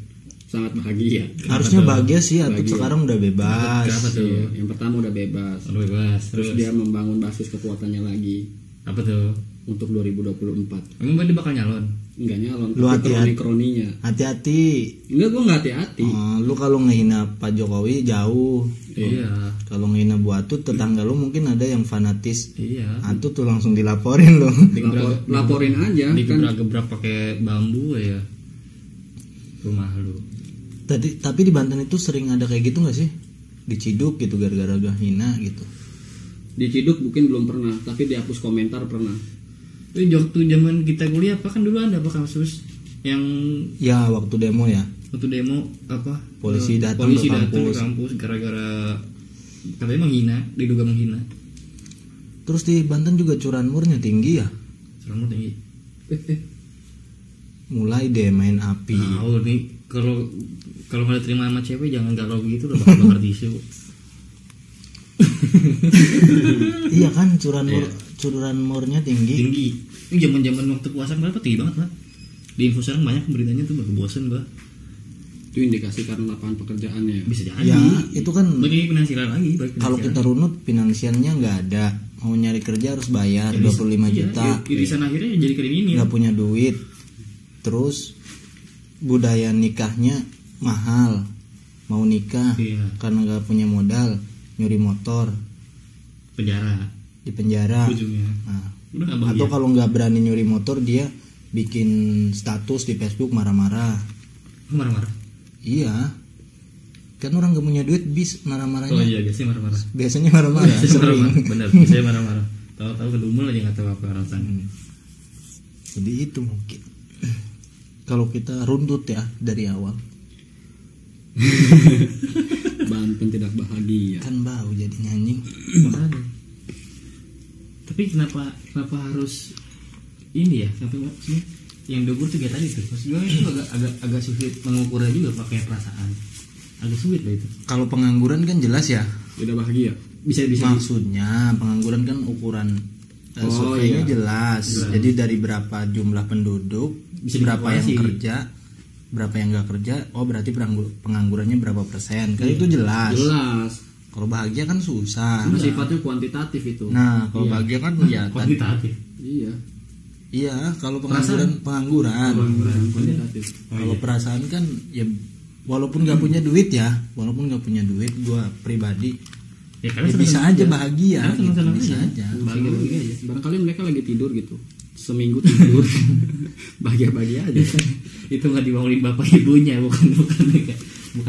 Sangat bahagia. Harusnya bahagia sih, Atut Bahagia. sekarang udah bebas. Kenapa tuh? Iya, yang pertama udah bebas. Bebas. Terus dia membangun basis kekuatannya lagi apa tuh? untuk 2024. Emang dia bakal nyalon? Enggak nyalon, Lu tapi hati-hati. kroni-kroninya. Hati-hati. Enggak, gua enggak hati-hati. Lu kalau ngehina Pak Jokowi jauh. Iya. Kalau ngehina Bu Atut, tetangga lu mungkin ada yang fanatis. Iya. Atut tuh langsung dilaporin loh. Laporin aja kan. Digebrak-gebrak pakai bambu ya. Rumah lu. Tapi di Banten itu sering ada kayak gitu nggak sih? Diciduk gitu gara-gara gak hina gitu. Diciduk mungkin belum pernah, tapi dihapus komentar pernah. Tapi waktu zaman kita kuliah apa kan dulu ada apa kasus yang Ya waktu demo ya. waktu demo apa Polisi datang polisi ke datang kampus. ke kampus gara-gara katanya menghina, diduga menghina. Terus di Banten juga curanmornya tinggi ya. Selamat tinggi. Mulai deh main api. Tahu nih kalau nggak terima sama cewek jangan galau begitu udah bakar tisu. Iya kan curanmornya tinggi. Tinggi. Ini zaman waktu puasa berapa tinggi banget pak. Di info sekarang banyak beritanya tuh baru bosen pak. Itu indikasi karena lapangan pekerjaannya. Bisa jadi. Ya itu kan Bagi finansial lagi. kalau kita runut finansialnya nggak ada. Mau nyari kerja harus bayar 25 juta. Irisan akhirnya jadi kriminal. Nggak punya duit. Terus budaya nikahnya mahal. Mau nikah Iya. karena nggak punya modal, nyuri motor Penjara. di penjara. Ujungnya. Nah, Udah nggak bahagia. atau kalau nggak berani nyuri motor dia bikin status di Facebook marah-marah. Marah-marah. Iya, kan orang nggak punya duit bis marah-marahnya. Oh iya biasanya marah-marah. Biasanya marah-marah. Biasanya Sering. marah-marah. Benar. Biasanya marah-marah. Tahu-tahu kedumul aja nggak tahu apa rasanya. Jadi itu mungkin. Kalau kita runtut ya dari awal, Banten tidak bahagia. kan bau jadi anjing. Makanya. Tapi kenapa harus ini ya? Kenapa maksudnya yang dobur tuh kayak tadi tuh? Maksud gue itu agak sulit mengukurnya juga pakai perasaan. Agak sulit lah itu. Kalau pengangguran kan jelas ya. Tidak bahagia. Bisa Maksudnya pengangguran kan ukuran surveinya iya. jelas. Jadi dari berapa jumlah penduduk, Bisa berapa yang dikalkulasi. kerja, berapa yang nggak kerja. Oh berarti penganggurannya berapa persen? Kan itu jelas. jelas. Kalau bahagia kan susah. Karena sifatnya kuantitatif itu. Nah kalau bahagia kan kelihatan. Kuantitatif. Iya. Iya kalau pengangguran. Kuantitatif. Kalau perasaan kan ya walaupun nggak punya duit ya, gua pribadi Ya, ya bisa aja bahagia, Karena gitu, senang-senang bisa aja. aja. Bahagia aja. Barangkali mereka lagi tidur gitu. Seminggu tidur. Bahagia-bahagia aja. Itu nggak dibangunin bapak ibunya, bukan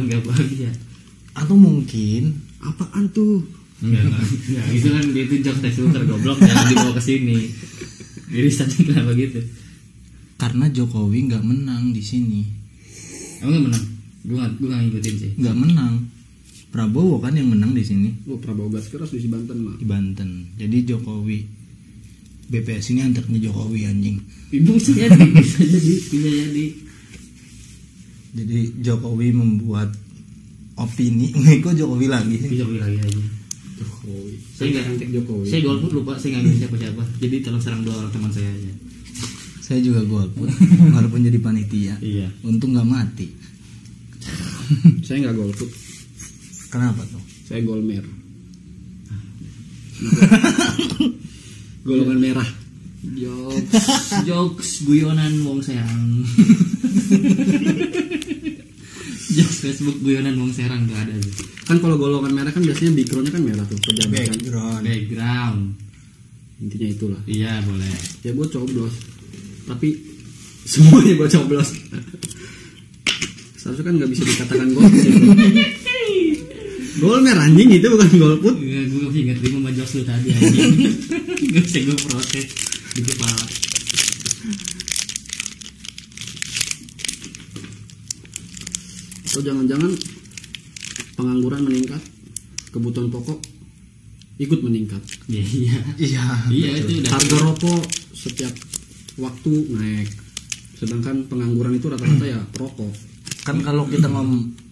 nggak bahagia. Atau mungkin Apaan tuh? Enggak. Itu kan dia itu jokes tes filter goblok jangan dibawa ke sini. Jadi tadi kenapa gitu? karena Jokowi nggak menang di sini, Emang nggak menang? Gue nggak ngikutin sih. nggak menang. Prabowo kan yang menang di sini Oh, Prabowo gas keras di Banten mah. di Banten. Jadi Jokowi, BPS ini anaknya Jokowi anjing. Ibu bisa jadi. Jadi Jokowi membuat opini ngikut Jokowi lagi. Jokowi lagi aja. Jokowi. Saya nggak Antek Jokowi. Saya golput lupa, saya nggak milih siapa-siapa. Jadi tolong serang 2 orang teman saya aja. Saya juga golput walaupun jadi panitia. Iya. Untung nggak mati. Saya nggak golput. Kenapa tuh? Saya golmer. Golongan merah. Jokes guyonan wong serang. Jokes Facebook guyonan wong serang gak ada. Kan kalau golongan merah kan biasanya backgroundnya kan merah tuh, pejabat kan. Background. Intinya itulah. Iya boleh. Ya gue coblos. Tapi semuanya gue coblos. Seharusnya kan nggak bisa dikatakan golput itu. Golmer anjing itu bukan golput. Gue masih nggak terima sama jokes lu tadi anjing. Gak bisa gue protes di kepala. Atau jangan-jangan pengangguran meningkat, kebutuhan pokok ikut meningkat. Iya. Iya. Itu udah. Harga rokok setiap waktu naik. Sedangkan pengangguran itu rata-rata ya rokok. Kan kalau kita ngomong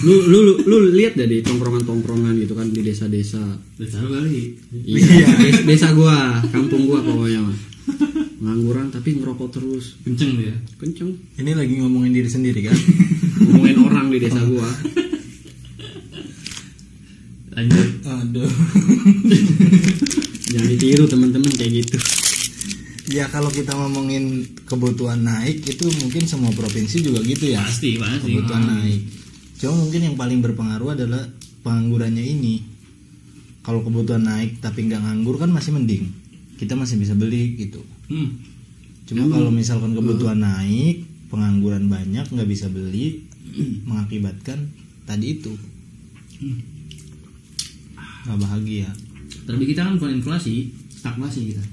Lu lihat deh di tongkrongan-tongkrongan gitu kan di desa-desa. Desa lu kali. Iya, desa gua, kampung gua pokoknya mah. Pengangguran tapi ngerokok terus. Kenceng dia. Kenceng. ini lagi ngomongin diri sendiri kan. Ngomongin orang di desa gua. Lanjut. Aduh. Jangan ditiru teman-teman kayak gitu. Ya kalau kita ngomongin kebutuhan naik itu mungkin semua provinsi juga gitu ya. Pasti. Kebutuhan naik. Cuma mungkin yang paling berpengaruh adalah penganggurannya ini. Kalau kebutuhan naik tapi nggak nganggur kan masih mending. Kita masih bisa beli gitu. Cuma kalau misalkan kebutuhan naik, pengangguran banyak, nggak bisa beli, mengakibatkan tadi itu nggak bahagia. Tapi kita kan bukan inflasi, stagnasi kita.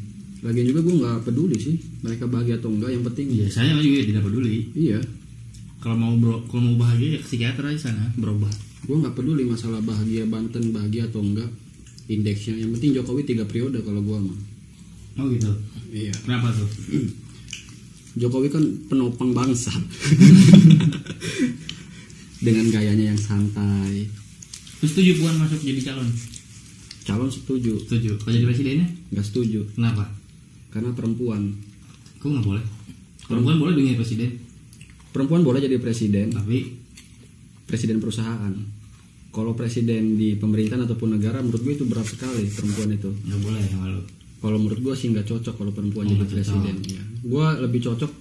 Lagian juga gua nggak peduli sih mereka bahagia atau enggak, yang penting Iya, saya juga tidak peduli. Iya. Kalau mau bahagia ya ke psikiater aja sana berobat. Gua nggak peduli masalah bahagia Banten bahagia atau enggak indeksnya. Yang penting Jokowi 3 periode kalau gua mah. Oh gitu. Iya. Kenapa tuh? Jokowi kan penopang bangsa. Dengan gayanya yang santai. Terus setuju Puan masuk jadi calon? Calon setuju, Setuju. Kalau jadi presidennya? nggak setuju Kenapa? karena perempuan. Kok nggak boleh? Perempuan boleh dong jadi presiden, Perempuan boleh jadi presiden, tapi presiden perusahaan. Kalau presiden di pemerintahan ataupun negara, menurut gue itu berat sekali perempuan itu. nggak boleh ya malu. Kalau menurut gue sih nggak cocok kalau perempuan jadi Nggak cocok. presiden. Ya. Gue lebih cocok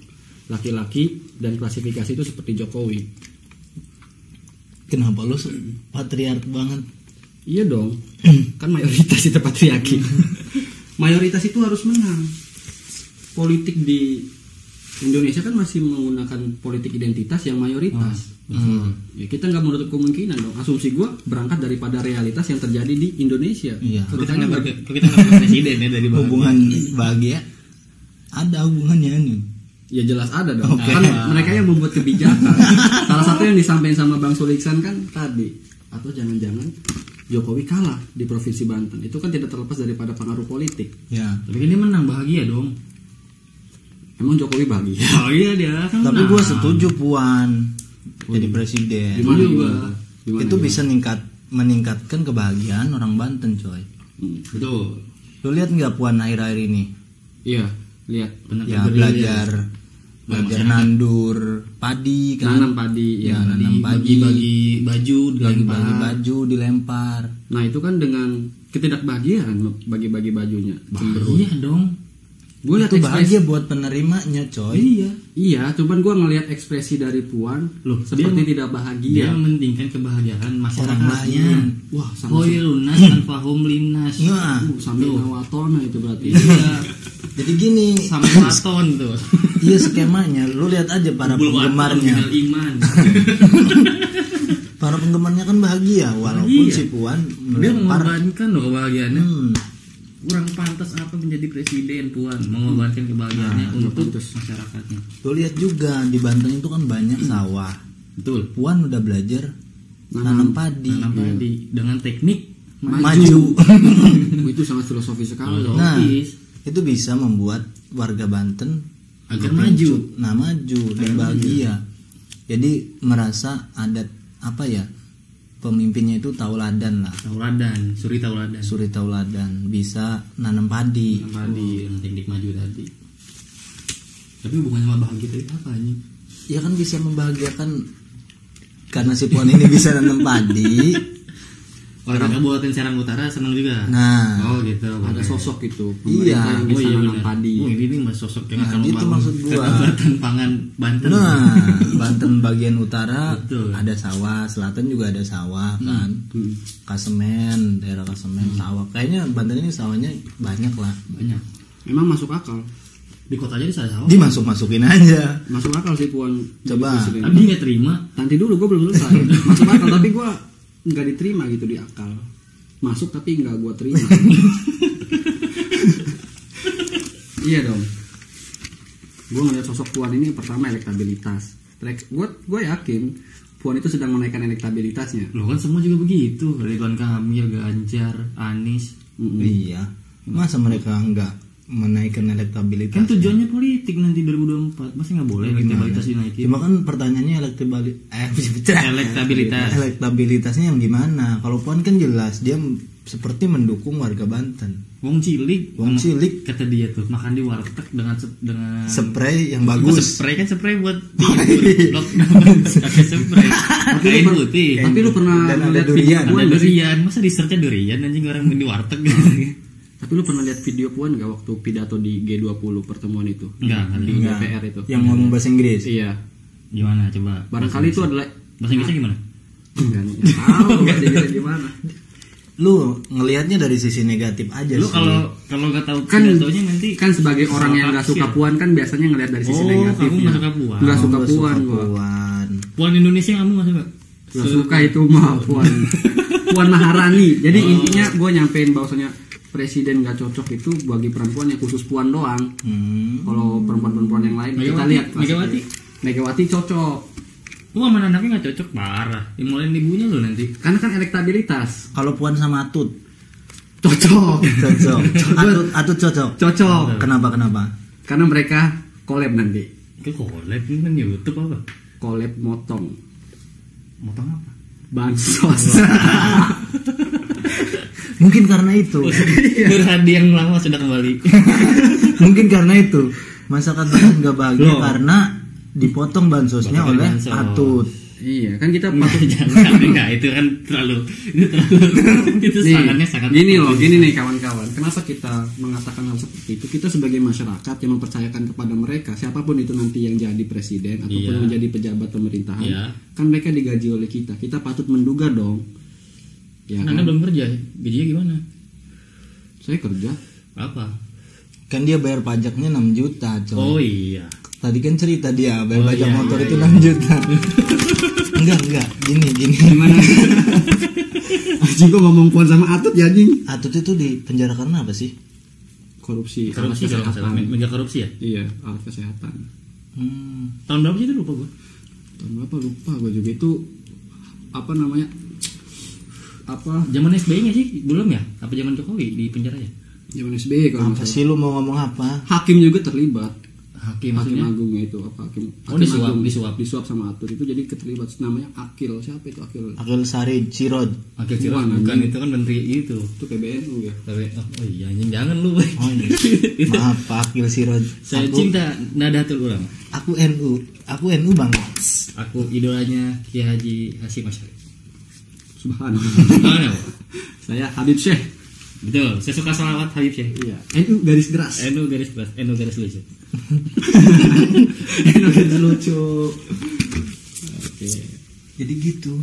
laki-laki dan klasifikasi itu seperti Jokowi. Kenapa lu patriark banget? Iya dong, kan mayoritas itu patriarki. Mayoritas itu harus menang. Politik di Indonesia kan masih menggunakan politik identitas yang mayoritas. Ya, kita nggak menutup kemungkinan dong. Asumsi gue berangkat daripada realitas yang terjadi di Indonesia. Iya. Kok kita Makanya nggak presiden ya dari bahagia? Hubungan bahagia ada hubungannya nih. ya jelas ada dong. Oke. Kan mereka yang membuat kebijakan. Salah satu yang disampaikan sama Bang Suliksan kan tadi. Atau jangan-jangan Jokowi kalah di Provinsi Banten. Itu kan tidak terlepas daripada pengaruh politik. Ya. Tapi kan dia menang, bahagia dong. Emang Jokowi bahagia? Oh iya dia kan Tapi menang. gue setuju Puan jadi presiden. Gimana juga. gimana? Gimana, Itu gimana? bisa meningkatkan kebahagiaan orang Banten, coy. Betul. Lu lihat nggak Puan akhir-akhir ini? Iya, lihat. Benar Ya belajar nandur padi kan. Nanam padi, Ya, ya. nanam padi. bagi baju, Bagi-bagi baju dilempar. Nah itu kan dengan ketidakbahagiaan bagi-bagi bajunya. Bahagia dong. Gue lihat Itu ekspresi. bahagia buat penerimanya, coy. Iya, cuman gue ngelihat ekspresi dari Puan Loh, seperti tidak Dia bahagia. mementingkan kebahagiaan masyarakatnya. Wah, Hoi sama lunas tanfahum limnas. Nah, sambil nawatona itu berarti. Iya, jadi gini, sama waton tuh. iya skemanya. Lu lihat aja para Bul waton penggemarnya. minal iman. Para penggemarnya kan bahagia walaupun Bahagia. si Puan Dia melempar. mengorbankan loh kebahagiaannya. Hmm. Kurang pantas apa menjadi presiden Puan, mengorbankan kebahagiaannya untuk masyarakatnya. Lu lihat juga di Banten itu kan banyak sawah. Betul. Puan udah belajar nanam padi. Nanam padi dengan teknik Maju. Itu sangat filosofis sekali. Oh, Nah, logis. itu bisa membuat warga Banten Agar maju. maju dan bahagia. Jadi merasa ada apa ya? pemimpinnya itu tauladan lah. Tauladan, Suri tauladan, bisa nanam padi. teknik maju tadi. Tapi hubungannya sama bahagia tadi apa anjing? Ya kan bisa membahagiakan karena si Puan ini bisa nanam padi. Orang Kabupaten Serang Utara senang juga. Nah, Oh gitu. Ada sosok itu Iya. pemerintah yang bisa nanam benar. padi. Oh, ini mah sosok yang Nah, akan itu membangun maksud gua. kedaulatan pangan Banten. nah Banten bagian utara Betul. ada sawah, selatan juga ada sawah kan. Kasemen, daerah Kasemen sawah. Kayaknya Banten ini sawahnya banyak lah. Banyak. Memang masuk akal. Di kota aja di sawah. Dimasuk-masukin aja. Masuk akal sih Puan. Coba. jadi presiden. Tapi dia nggak terima. Nanti dulu gue belum selesai. Masuk akal tapi gue nggak diterima gitu di akal. Masuk tapi nggak gue terima. Iya dong. Gue ngeliat sosok Puan ini pertama elektabilitas. Gue yakin Puan itu sedang menaikkan elektabilitasnya. Loh kan semua juga begitu. Ridwan Kamil, Ganjar, Anies. Iya. Masa mereka enggak menaikkan elektabilitas? Kan tujuannya politik nanti 2024. Masa nggak boleh elektabilitas dinaikin? Cuma kan pertanyaannya Elektabilitas. elektabilitasnya yang gimana? Kalau Puan kan jelas dia seperti mendukung warga Banten. Wong cilik, kata dia tuh makan di warteg dengan Spray yang Maksud bagus. spray kan spray buat lockdown. Pakai spray. Kain putih. Tapi lu pernah Dan ada ngeliat durian. video Puan Ada nggak sih? durian. Masa researchnya durian anjing orang di warteg. Tapi lu pernah lihat video Puan nggak waktu pidato di G20 pertemuan itu? Enggak, Di Enggak. DPR itu. Yang ngomong bahasa Inggris. Iya. Gimana coba? Barangkali itu adalah bahasa Inggrisnya gimana? enggak nih. Tahu bahasa Inggrisnya gimana? Lu ngelihatnya dari sisi negatif aja Lu sih. kalau nggak tahu Kan pidatonya nanti kan sebagai orang yang nggak suka Puan kan biasanya ngelihat dari sisi Oh, negatifnya. kamu nggak suka Puan. Nggak suka Nggak Puan gua. Puan. Puan Indonesia kamu nggak suka? Nggak suka itu mah Puan. Puan Maharani. Jadi intinya gue nyampein bahwasanya presiden nggak cocok itu bagi perempuan yang khusus Puan doang. Kalau perempuan-perempuan yang lain kita lihat Megawati cocok. Wah, mana anaknya nggak cocok parah. Dimulain ibunya lo nanti. Karena kan elektabilitas. Kalau Puan sama Atut Cocok. cocok. Atut cocok. Cocok. Kenapa? Karena mereka collab nanti. Ke collab ini kan YouTube apa? Collab motong Motong apa? bansos. Mungkin karena itu. Berhadi yang lama sudah kembali. Mungkin karena itu masyarakat Banten nggak bahagia Loh. karena dipotong bansosnya Potong oleh bansos. Atut. Iya, kan kita patut Jangan, enggak, itu kan terlalu itu sangat gini nih kawan-kawan. Kenapa kita mengatakan hal seperti itu? Kita sebagai masyarakat yang mempercayakan kepada mereka, siapapun itu nanti yang jadi presiden ataupun Iya. menjadi pejabat pemerintahan, Iya. kan mereka digaji oleh kita. Kita patut menduga dong. Ya Anda kan? belum kerja, gajinya gimana? Saya kerja. Apa? Kan dia bayar pajaknya 6 juta, coy. Oh iya. Tadi kan cerita dia bayar Oh, pajak iya, motor iya, itu iya. 6 juta. Enggak, gini. Gimana? Anjing gua ngomong Puan sama Atut ya anjing. Atut itu di penjara karena apa sih? Korupsi alat Korupsi kalau nggak salah, kesehatan. mega korupsi ya. Iya, alat kesehatan. Tahun berapa sih itu lupa gua. Tahun berapa lupa gue juga itu apa namanya? Apa Zaman SBY nggak sih? Belum ya? Apa zaman Jokowi di penjara ya? zaman SBY kalau Apa nggak sih lu mau ngomong apa? salah. Hakim juga terlibat. Hakim Hakim maksudnya. agungnya itu apa hakim? Oh, Hakim disuap. disuap sama Atut itu jadi keterlibat namanya Akil. Siapa itu Akil? Akil Sari Cirod. Oke, Ciro, Bukan, bukan anjing. itu kan menteri itu. Itu PBNU ya. Tapi oh iya anjing jangan lu. Oh iya. Maaf Pak Akil Sirod. Saya Aku- cinta Nadatul Ulama. Aku NU Bang. Aku idolanya Kiai Haji Hasyim Asy'ari. Subhanallah. Mana? Saya Habib Syekh. Betul, saya suka salawat Habib Syekh. Iya. NU garis keras. NU garis keras, NU garis lucu. NU garis lucu. Oke. Jadi gitu.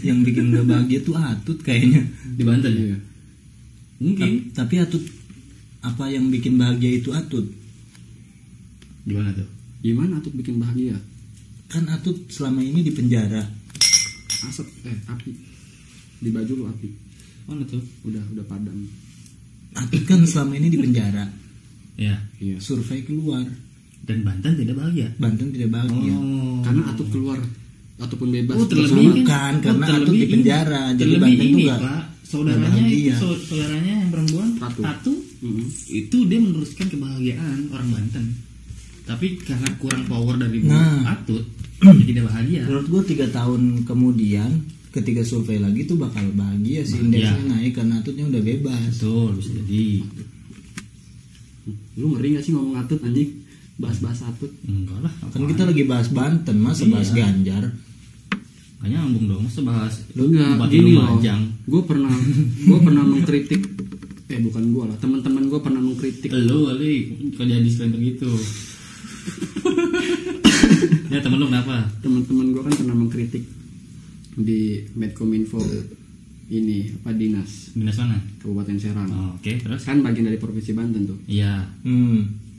Yang bikin gak bahagia tuh Atut kayaknya. Di Banten ya? Iya. Mungkin. Tapi Atut, apa yang bikin bahagia itu Atut? Gimana tuh? Gimana Atut bikin bahagia? Kan Atut selama ini di penjara. Asap api. Di baju lu api. Mana tuh? Udah padam. Atut kan selama ini di penjara. Ya. Iya. Survei keluar, Dan Banten tidak bahagia. Banten tidak bahagia. Karena Atut keluar ataupun bebas. Oh, terlebih Bukan, karena terlebih Atut di ini. penjara, jadi Terlebih Banten tuh ini, nggak- Pak. Saudaranya nggak itu, bahagia. saudaranya yang perempuan Tatu. Tatu. Mhm. Itu dia meneruskan kebahagiaan orang Banten. Tapi karena kurang power dari Bu Nah. Atut, dia tidak bahagia. Menurut gue 3 tahun kemudian ketika survei lagi tuh bakal bahagia sih, indeksnya naik karena Atutnya udah bebas. Betul, bisa jadi. Lu ngeri gak sih ngomong Atut anjing? Bahas-bahas Atut. Enggak lah. Kan kita lagi bahas Banten, masa bahas Ganjar. Gak nyambung dong, masa bahas Enggak, gini loh. Gue pernah mengkritik, bukan gue lah, teman-teman gue pernah mengkritik. Lu kali kerja disclaimer gitu. Ya temen lu kenapa? Teman-teman gue kan pernah mengkritik di Medcominfo ini apa dinas mana? Kabupaten Serang. Oh, oke, terus? Kan bagian dari provinsi Banten tuh. Iya.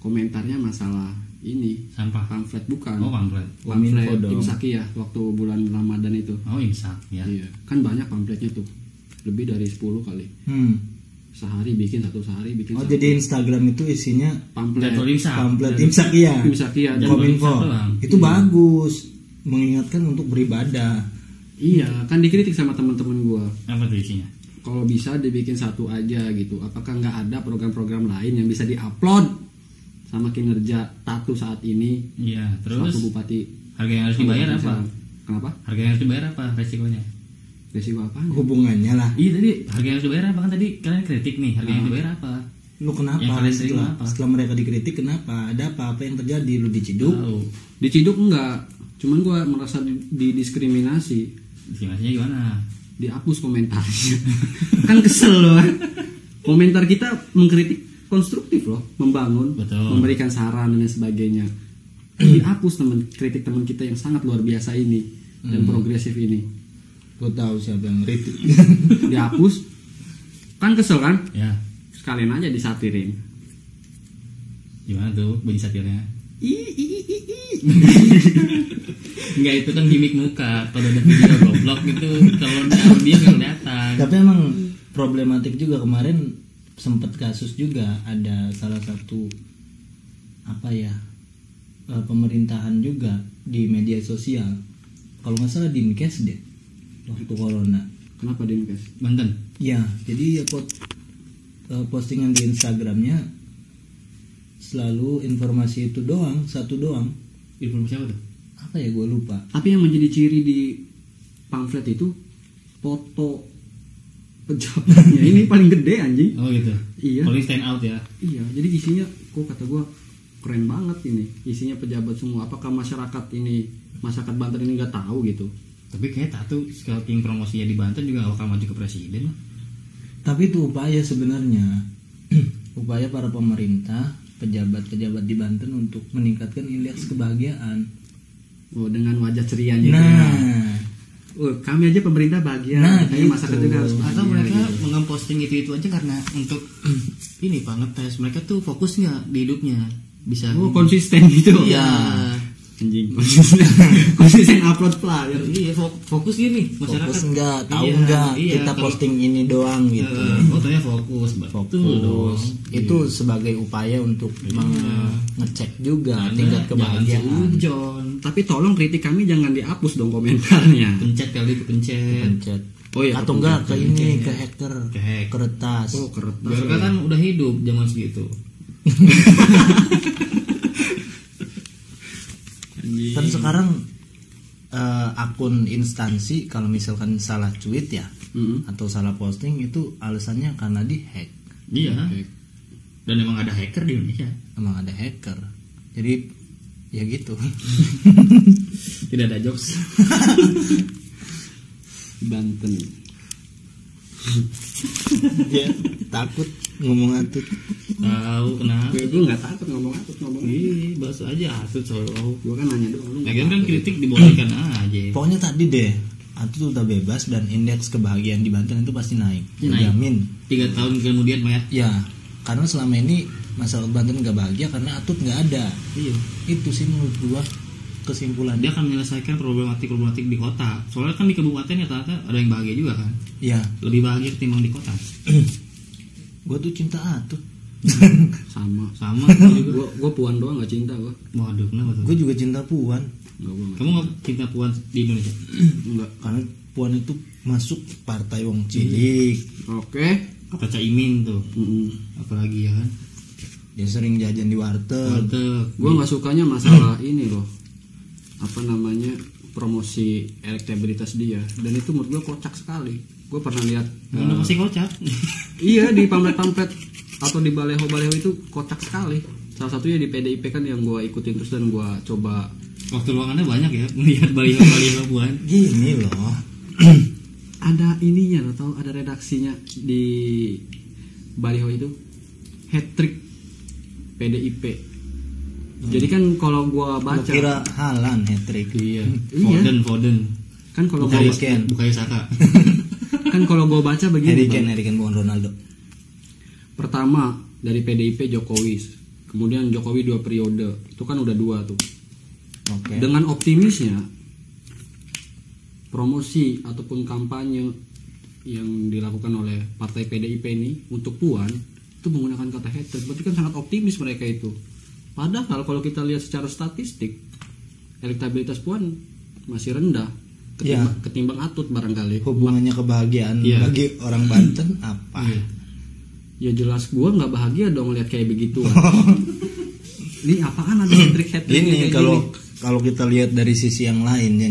Komentarnya masalah ini Sampah. pamflet bukan. Oh, pamflet. Pamflet Imsaki ya waktu bulan Ramadan itu. Oh, imsak ya. Iya. Kan banyak pamfletnya tuh. Lebih dari 10 kali. Sehari bikin satu. Oh, jadi Instagram itu isinya pamflet pamflet Imsak ya. Kominfo. Itu bagus. Mengingatkan untuk beribadah. Iya, kan dikritik sama teman-teman gua. Apa tuh isinya? Kalau bisa dibikin satu aja gitu. Apakah nggak ada program-program lain yang bisa diupload sama kinerja Tatu saat ini? Iya, terus selaku bupati. Harga yang harus dibayar apa? Kenapa? Harga yang harus dibayar apa resikonya? Resiko apa? Hubungannya lah. Iya tadi harga yang harus dibayar apa, kan tadi kalian kritik nih, harga yang harus dibayar apa? Lu kenapa? Yang kalian terima apa? Setelah mereka dikritik kenapa? Ada apa yang terjadi? Lu diciduk? Diciduk enggak. Cuman gua merasa didiskriminasi. Diskriminasinya gimana? Dihapus komentarnya. Kan kesel loh. Komentar kita mengkritik konstruktif loh, membangun, betul, memberikan saran dan sebagainya. Dihapus kritik teman kita yang sangat luar biasa ini dan progresif ini. Gue tahu siapa yang kritik. Dihapus. Kan kesel kan? Ya. Sekalian aja disatirin. Gimana tuh bunyi satirnya? I. Enggak, itu kan gimmick muka. Kalau ada video goblok gitu, kalau dia nggak datang. Tapi emang problematik juga kemarin, sempat kasus juga ada salah satu pemerintahan juga di media sosial, kalau nggak salah Dinkes deh waktu corona. Kenapa Dinkes? Banten. Ya, jadi postingan di Instagramnya selalu informasi itu doang, satu doang. Informasi apa tuh? Apa ya, gue lupa. Tapi yang menjadi ciri di pamflet itu foto pejabatnya ini paling gede anjing. Oh gitu. Iya. Paling stand out ya. Iya, jadi isinya kok kata gue keren banget ini. Isinya pejabat semua. Apakah masyarakat Banten ini nggak tahu gitu? Tapi kayak Tatu scouting promosinya di Banten juga gak bakal maju ke presiden lah. Tapi itu upaya sebenarnya. Upaya para pemerintah, pejabat-pejabat di Banten untuk meningkatkan indeks kebahagiaan. Oh, dengan wajah cerianya. Nah, kami aja pemerintah bahagia. Nah, kayak gitu. masyarakat juga harus bahagia. Atau mereka gitu. mengemposting itu aja karena untuk ini Pak, ngetes mereka tuh fokus nggak di hidupnya, bisa konsisten gitu. Iya. Anjing. Konsisten upload flyer. Iya, fokus gini masyarakat. fokus enggak, tahu Iya, enggak iya, kita kalau- posting ini doang gitu. Fotonya fokus, betul dong. Itu sebagai upaya untuk mengecek juga tingkat kebahagiaan. Ujon, Tapi tolong kritik kami jangan dihapus dong komentarnya. pencet kali itu pencet. Pencet. Oh iya, Atau enggak ke ini, ke hacker, Ke hack. kertas. Oh, kertas. Mereka kan udah hidup zaman segitu. Kan sekarang akun instansi kalau misalkan salah tweet ya atau salah posting itu alasannya karena dihack. Iya. Dan emang ada hacker di Indonesia. Emang ada hacker. Jadi ya gitu. Tidak ada jokes. Banten. Ya, takut ngomong Atut. Tahu kenapa? Gue nggak takut ngomong ngomong. Ih, bahas aja Atut solo. Gue kan nanya doang. Lu nggak Lagian kan takut. kritik dibolehkan aja. Pokoknya tadi deh, Atut udah bebas dan indeks kebahagiaan di Banten itu pasti naik. Naik. Jamin. 3 tahun kemudian Maya. Ya, karena selama ini masyarakat Banten nggak bahagia karena Atut nggak ada. Iya. Itu sih menurut gua kesimpulannya. Dia akan menyelesaikan problematik di kota. Soalnya kan di kabupaten ya ternyata ada yang bahagia juga kan. Ya, Lebih bahagia ketimbang di kota. gua tuh cinta Atut. Sama. Sama juga. Gue puan doang nggak cinta gue. Waduh, kenapa tuh? Gua juga cinta Puan. Kamu nggak cinta Puan di Indonesia? Enggak. Karena Puan itu masuk partai wong cilik. Oke. Kata Caimin tuh. Apalagi ya kan? Dia sering jajan di warteg. Warteg. Gue nggak sukanya masalah ini loh. Apa namanya? promosi elektabilitas dia, dan itu menurut gue kocak sekali. Gue pernah lihat Masih kocak. iya di pamflet-pamflet atau di baleho-baleho itu kocak sekali. Salah satunya di PDIP kan yang gue ikutin terus dan gue coba. Waktu luangannya banyak ya melihat baliho-baliho buan. Gini loh. Ada ininya atau ada redaksinya di baliho itu, hat-trick PDIP. Jadi kan kalau gua baca, Kira Halan hat-trick. Iya. Iya. Foden. kan kalau gua Harry Kane. Bukannya Saka. kan kalau gua baca begini, Harry Kane bukan Ronaldo. pertama dari PDIP Jokowi, kemudian Jokowi 2 periode, itu kan udah 2 tuh. Oke. Dengan optimisnya promosi ataupun kampanye yang dilakukan oleh partai PDIP ini untuk Puan itu menggunakan kata hat-trick, berarti kan sangat optimis mereka itu. Padahal kalau kita lihat secara statistik, elektabilitas Puan masih rendah ketimbang Atut barangkali. Hubungannya kebahagiaan Iya. bagi orang Banten apa? Ya jelas gua nggak bahagia dong lihat kayak begitu. Ini apaan ada hat-trick Ini kayak kalau kita lihat dari sisi yang lain ya,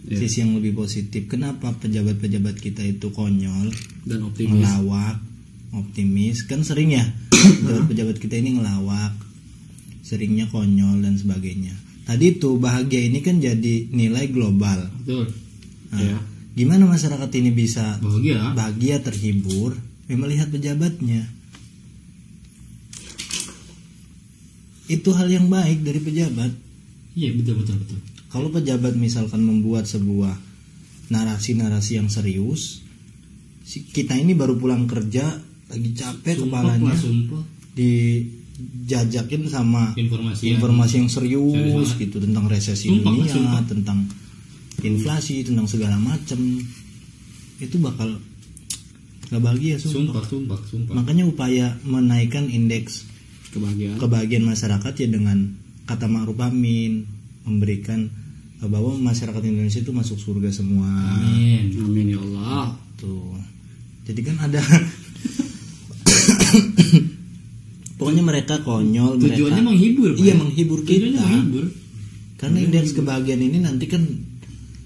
Iya. sisi yang lebih positif. Kenapa pejabat-pejabat kita itu konyol, dan optimis. ngelawak, optimis? Kan sering ya pejabat-pejabat kita ini ngelawak, seringnya konyol dan sebagainya. Tadi tuh bahagia ini kan jadi nilai global. Betul. Nah, Ya. gimana masyarakat ini bisa Bahagia. terhibur melihat pejabatnya? Itu hal yang baik dari pejabat. Iya, betul. Kalau pejabat misalkan membuat sebuah narasi-narasi yang serius, kita ini baru pulang kerja lagi capek kepalanya, Sumpah. dijajakin sama Informasi yang serius banget. gitu tentang resesi Sumpah, dunia, sumpah. tentang inflasi, tentang segala macam, itu bakal gak bahagia. Sumpah. Makanya upaya menaikkan indeks kebahagiaan masyarakat ya dengan kata ma'ruf amin, memberikan bahwa masyarakat Indonesia itu masuk surga semua. Amin ya Allah. Tuh. Jadi kan ada pokoknya mereka konyol, Tujuannya mereka menghibur. Pak. Iya, menghibur Tujuannya kita. menghibur. Karena indeks kebahagiaan ini nanti kan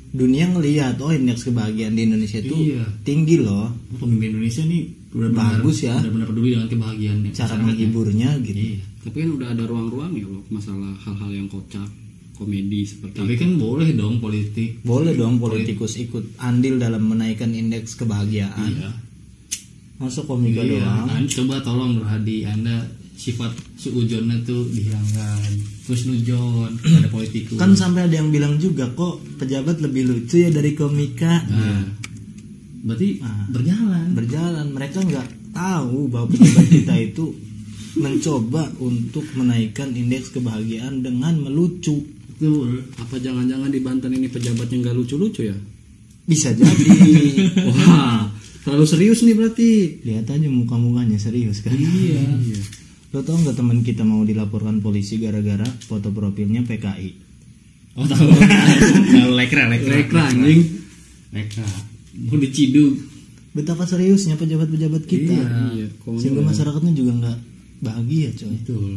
dunia ngelihat, oh indeks kebahagiaan di Indonesia itu Iya. tinggi loh. Pemimpin Indonesia nih Bagus ya. Benar-benar peduli dengan kebahagiaannya. Cara masyarakatnya. menghiburnya gitu. Iya. Tapi kan udah ada ruang-ruang ya loh masalah hal-hal yang kocak, komedi seperti Tapi itu. kan boleh dong politik. Boleh dong politikus ikut andil dalam menaikkan indeks kebahagiaan. Iya. Masa komika doang? Coba tolong Bro Hadi, Anda sifat suujonna tuh dihilangkan. Husnujon pada politikus. Kan sampai ada yang bilang juga kok pejabat lebih lucu ya dari komika. Nah, berarti Berjalan, mereka nggak tahu bahwa pejabat kita itu mencoba untuk menaikkan indeks kebahagiaan dengan melucu. betul. Apa jangan-jangan di Banten ini pejabatnya nggak lucu-lucu ya? Bisa jadi. Wah, terlalu serius nih berarti. Lihat aja muka-mukanya serius kan. Iya. Lo tau nggak teman kita mau dilaporkan polisi gara-gara foto profilnya PKI? Oh tahu. Kalau lekra Anjing. Lekra. Mau diciduk. Betapa seriusnya pejabat-pejabat kita. Iya, Sehingga masyarakatnya juga nggak bahagia coy. Betul.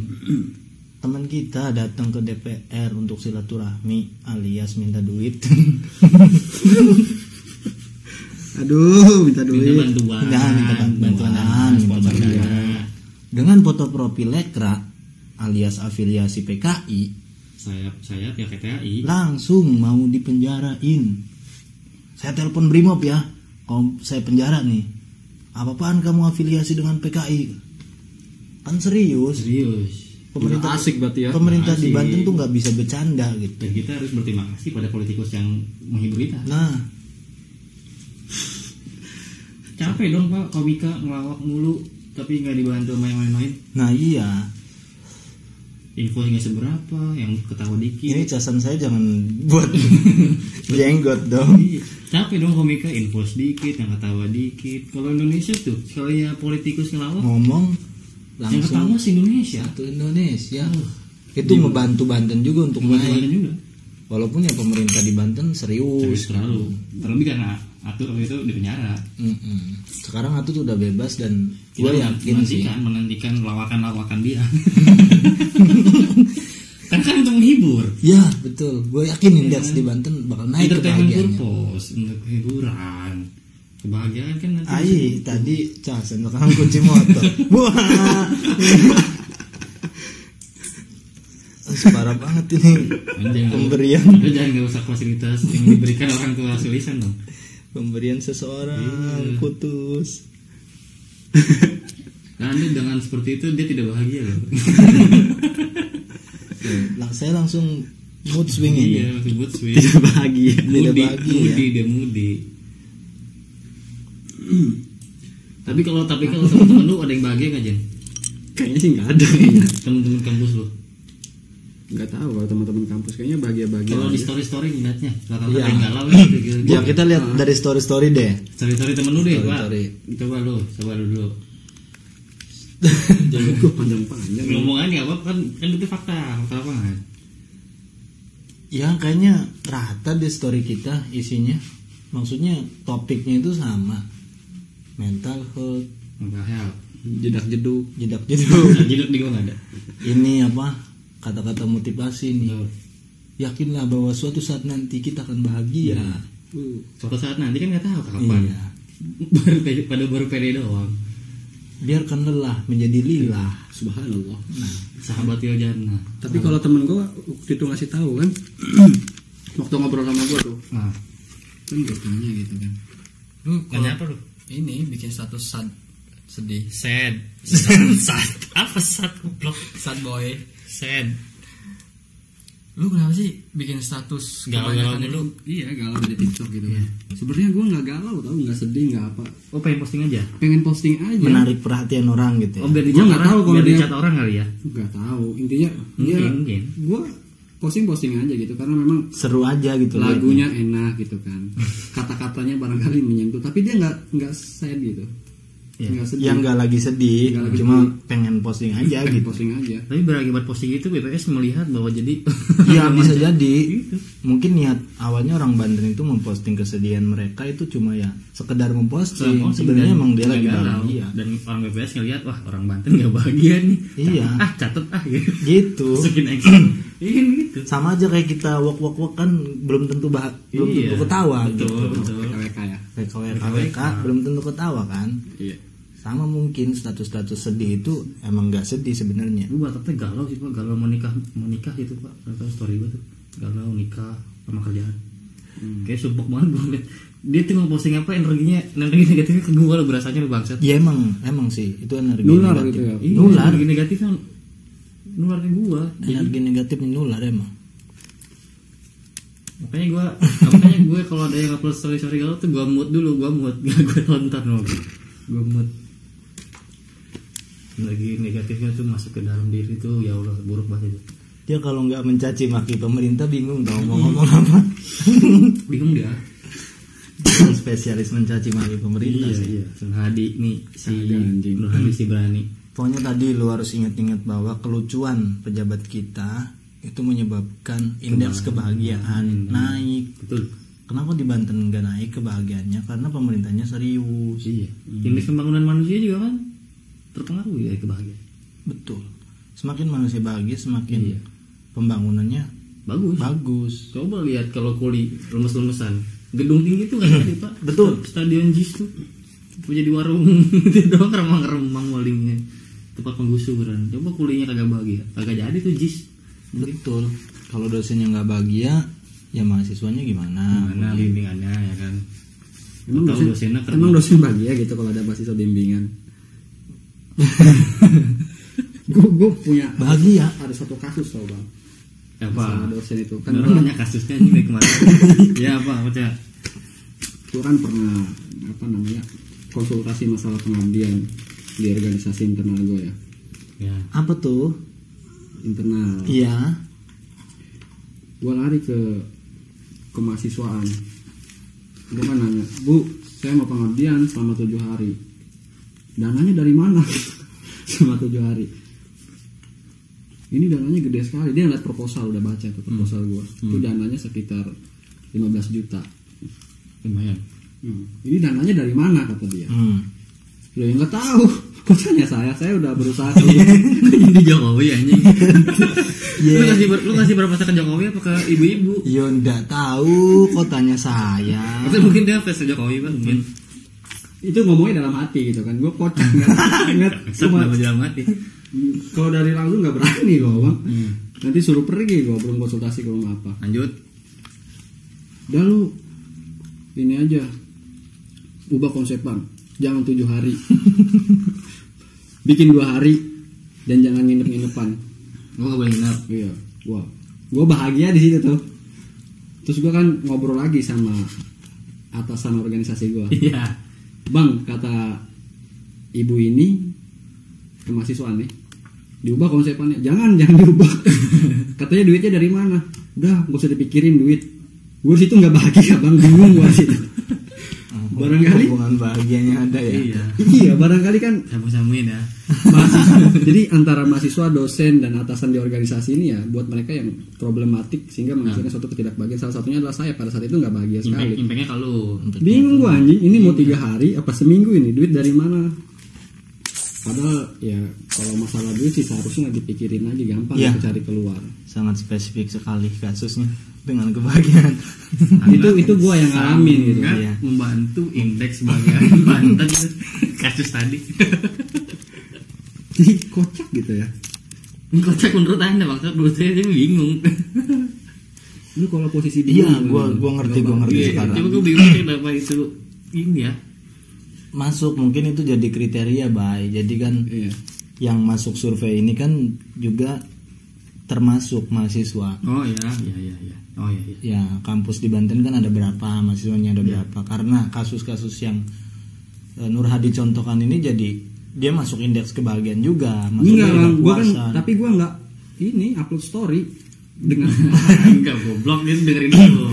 Teman kita datang ke DPR untuk silaturahmi alias minta duit. Aduh, minta duit. Minta bantuan. Minta bantuan. Sponsor dana. Dengan foto profil Lekra alias afiliasi PKI, Sayap ya KTAI. langsung mau dipenjarain. Saya telepon Brimob ya, kalau saya penjara nih, apa-apaan kamu afiliasi dengan PKI? Kan serius. Udah asik berarti ya. Pemerintah di Asik. Banten tuh nggak bisa bercanda gitu. Dan kita harus berterima kasih pada politikus yang menghibur kita. Nah, Capek dong Pak, komika ngelawak mulu tapi nggak dibantu sama yang lain-lain. nah iya. Info nggak seberapa, yang ketawa dikit. Ini casan saya jangan buat jenggot dong. Iya. Capek dong komika, info sedikit, yang ketawa dikit. Kalau Indonesia tuh, sekalinya politikus ngelawak, Ngomong yang ketawa langsung si Indonesia. satu Indonesia. Itu ngebantu Banten juga untuk Kebanyakan naik. juga. Walaupun ya pemerintah di Banten Serius serius. terlebih karena Atur waktu itu di penjara. Sekarang Atut udah bebas dan Kita gue yakin sih. menantikan lawakan dia. kan untuk menghibur. Ya betul, gue yakin indeks di Banten bakal naik Entertainment kebahagiaannya. purpose, untuk hiburan. Kebahagiaan kan nanti. Ai, tadi casen tukang kunci motor. Wah. Parah banget ini pemberian. Lu jangan gak usah fasilitas yang diberikan orang tua tulisan dong. Pemberian seseorang putus. Nah, Anda dengan seperti itu dia tidak bahagia loh. Saya langsung mood swing ini. Iya, langsung mood swing. Tidak bahagia. Tidak bahagia. Dia moody. Tapi kalau teman-teman lu ada yang bahagia nggak, Jen? Kayaknya sih nggak ada. Teman-teman kampus lu. Nggak tahu kalau teman-teman kampus kayaknya bahagia-bahagia. Kalau di aja. story ngeliatnya, rata-rata Iya. ada yang galau ya. Gitu. Ya kita lihat dari story deh. Story temen lu deh, Pak. Story. Coba lu dulu. Jangan gue panjang-panjang. Ngomong aja nggak apa-apa, kan itu fakta lapangan. Ya kayaknya rata di story kita isinya. Maksudnya topiknya itu sama. Mental health, Mental health. Jedak-jeduk. jedak-jeduk. Jiluk di gua nggak ada. Ini apa? Kata-kata motivasi nih. Betul. Yakinlah bahwa suatu saat nanti kita akan bahagia. Suatu saat nanti kan nggak tahu kapan. Iya. baru pede doang. Biarkan lelah menjadi lilah. Subhanallah. Sahabat Jannah. Tapi kalau temen gue waktu itu ngasih tahu kan, waktu ngobrol sama gue tuh, Nah, kan gue tanya gitu kan, Lu nanya apa lu? ini bikin status sad sedih, Sad. Apa sad goblok? sad boy. Sad. Lu kenapa sih bikin status Galau-galau kebanyakan mulu? itu? iya galau dari TikTok gitu kan. Sebenarnya gue nggak galau tau, nggak sedih, nggak apa, Oh, pengen posting aja. pengen posting aja. Menarik perhatian orang gitu ya. Oh, biar Gua dicat nggak orang, tahu kalau biar dia- dicat orang kali ya. Nggak tahu. Intinya Mungkin. gue posting aja gitu karena memang Seru aja gitu. lagunya enak gitu kan, kata-katanya barangkali menyentuh, tapi dia nggak sad gitu, nggak sedih. Yang nggak lagi sedih, Nggak lagi cuma pengen posting aja Pengen gitu. posting aja. Tapi berakibat posting itu BPS melihat bahwa jadi Iya bisa jadi. Mungkin niat awalnya orang Banten itu memposting kesedihan mereka itu cuma ya sekedar memposting. Sebenarnya emang dia lagi bahagia. Dan orang BPS ngelihat wah orang Banten nggak bahagia nih. Iya. Catet gitu. Gitu. Masukin action. Iya gitu. Sama aja kayak kita wok kan belum tentu belum tentu ketawa gitu. Betul. KWK ya. KWK belum tentu ketawa kan. Iya. Sama mungkin status-status sedih itu emang nggak sedih sebenarnya. Gue bakatnya galau sih Pak, galau mau nikah gitu Pak. Atau story gue tuh galau nikah sama kerjaan. Kayak sumpah banget gue liat. Dia tuh ngeposting apa energi negatifnya ke gue lo berasanya lo bangsat. Ya emang sih itu energi Nular negatif. gitu ya. Iya, Nular. energi negatifnya nular ke gue. Energi negatifnya nular emang. Makanya gue kalau ada yang upload story galau tuh gue mood dulu, gue tonton loh. Gue mood. Lagi negatifnya tuh masuk ke dalam diri tuh ya Allah buruk banget itu. Dia kalau nggak mencaci maki pemerintah bingung tau mau ngomong apa. Bingung dia. Spesialis mencaci maki pemerintah sih. Iya. Nur Hadi nih si Kagak, anjing. Nur Hadi si berani. Pokoknya tadi lu harus ingat-ingat bahwa kelucuan pejabat kita itu menyebabkan indeks kebahagiaan naik. Betul. Kenapa di Banten nggak naik kebahagiaannya? Karena pemerintahnya serius. Iya. Indeks pembangunan manusia juga kan terpengaruh ya kebahagiaan. Betul. Semakin manusia bahagia, semakin Iya. pembangunannya Bagus. bagus. Coba lihat kalau kuli lemes-lemesan, gedung tinggi tuh nggak jadi Pak. Betul. Stadion JIS tuh jadi warung itu doang remang-remang walingnya. Tempat penggusuran. Coba kulinya kagak bahagia, kagak jadi tuh JIS. Betul. Kalau dosennya nggak bahagia, ya mahasiswanya gimana? Mana bimbingannya ya kan? Emang Tahu dosen, dosennya emang dosen bahagia gitu kalau ada mahasiswa bimbingan. gue punya Bahagia. ada satu kasus tau bang, apa? sama dosen itu kan Banyak kasusnya ini dari kemarin. Ya apa Cak? gue kan pernah konsultasi masalah pengabdian di organisasi internal gue ya, Ya. Apa tuh? internal. Iya. Gue lari ke mahasiswaan, gue kan nanya, Bu, saya mau pengabdian selama 7 hari, dananya dari mana? Selama 7 hari ini dananya gede sekali. Dia ngeliat proposal, udah baca tuh proposal gue. Itu dananya sekitar 15 juta. Lumayan. Ini dananya dari mana kata dia? Lo yang nggak tahu. Kok tanya saya udah berusaha. Ini Jokowi anjing. Lu kasih berapa ke Jokowi apa ke ibu-ibu? Yo ndak tahu, kok tanya saya. Atau mungkin dia fans Jokowi Bang, mungkin. Itu ngomongnya dalam hati gitu kan. Gue kocak nggak cuma dalam hati. kalau dari langsung nggak berani gue bang. Nanti suruh pergi gue belum konsultasi belum apa. Lanjut. Udah lu ini aja ubah konsep bang, jangan 7 hari. Bikin 2 hari dan jangan nginep-nginepan. Gue gak boleh nginep. Iya, gue bahagia di situ tuh. Terus gue kan ngobrol lagi sama atasan organisasi gue. Iya. Bang, kata ibu ini ke mahasiswa nih, diubah konsepnya. Jangan diubah. Katanya duitnya dari mana? Udah, gak usah dipikirin duit. Gue situ nggak bahagia bang, bingung gue situ. Barangkali hubungan bahagianya ada ya. Iya, barangkali kan Sambung-sambungin ya. mahasiswa. Jadi antara mahasiswa, dosen dan atasan di organisasi ini ya buat mereka yang problematik sehingga menghasilkan suatu ketidakbahagiaan. Salah satunya adalah saya pada saat itu nggak bahagia sekali. Impactnya kalau Bingung gue anjing, ini mau 3 hari apa seminggu ini, duit dari mana? Padahal ya kalau masalah duit sih seharusnya nggak dipikirin aja, gampang Iya. cari keluar. Sangat spesifik sekali kasusnya dengan kebahagiaan. itu gue yang ngalamin gitu. kan Iya. membantu indeks sebagai Banten itu kasus tadi. Jadi kocak gitu ya. Ini kocak menurut Anda, maksud menurut saya dia bingung. Lu kalau posisi dia Iya, gua ngerti Iya, sekarang. coba gue bingung kenapa itu ini ya. Masuk mungkin itu jadi kriteria, Bay. Jadi kan Iya. yang masuk survei ini kan juga termasuk mahasiswa. Oh ya. Oh iya. Ya, kampus di Banten kan ada berapa, mahasiswanya ada berapa. Karena kasus-kasus yang Nur Hadi contohkan ini jadi dia masuk indeks kebahagiaan juga. Enggak, gua kan, puasa. tapi gua enggak ini upload story dengan Enggak goblok, dia dengerin dulu.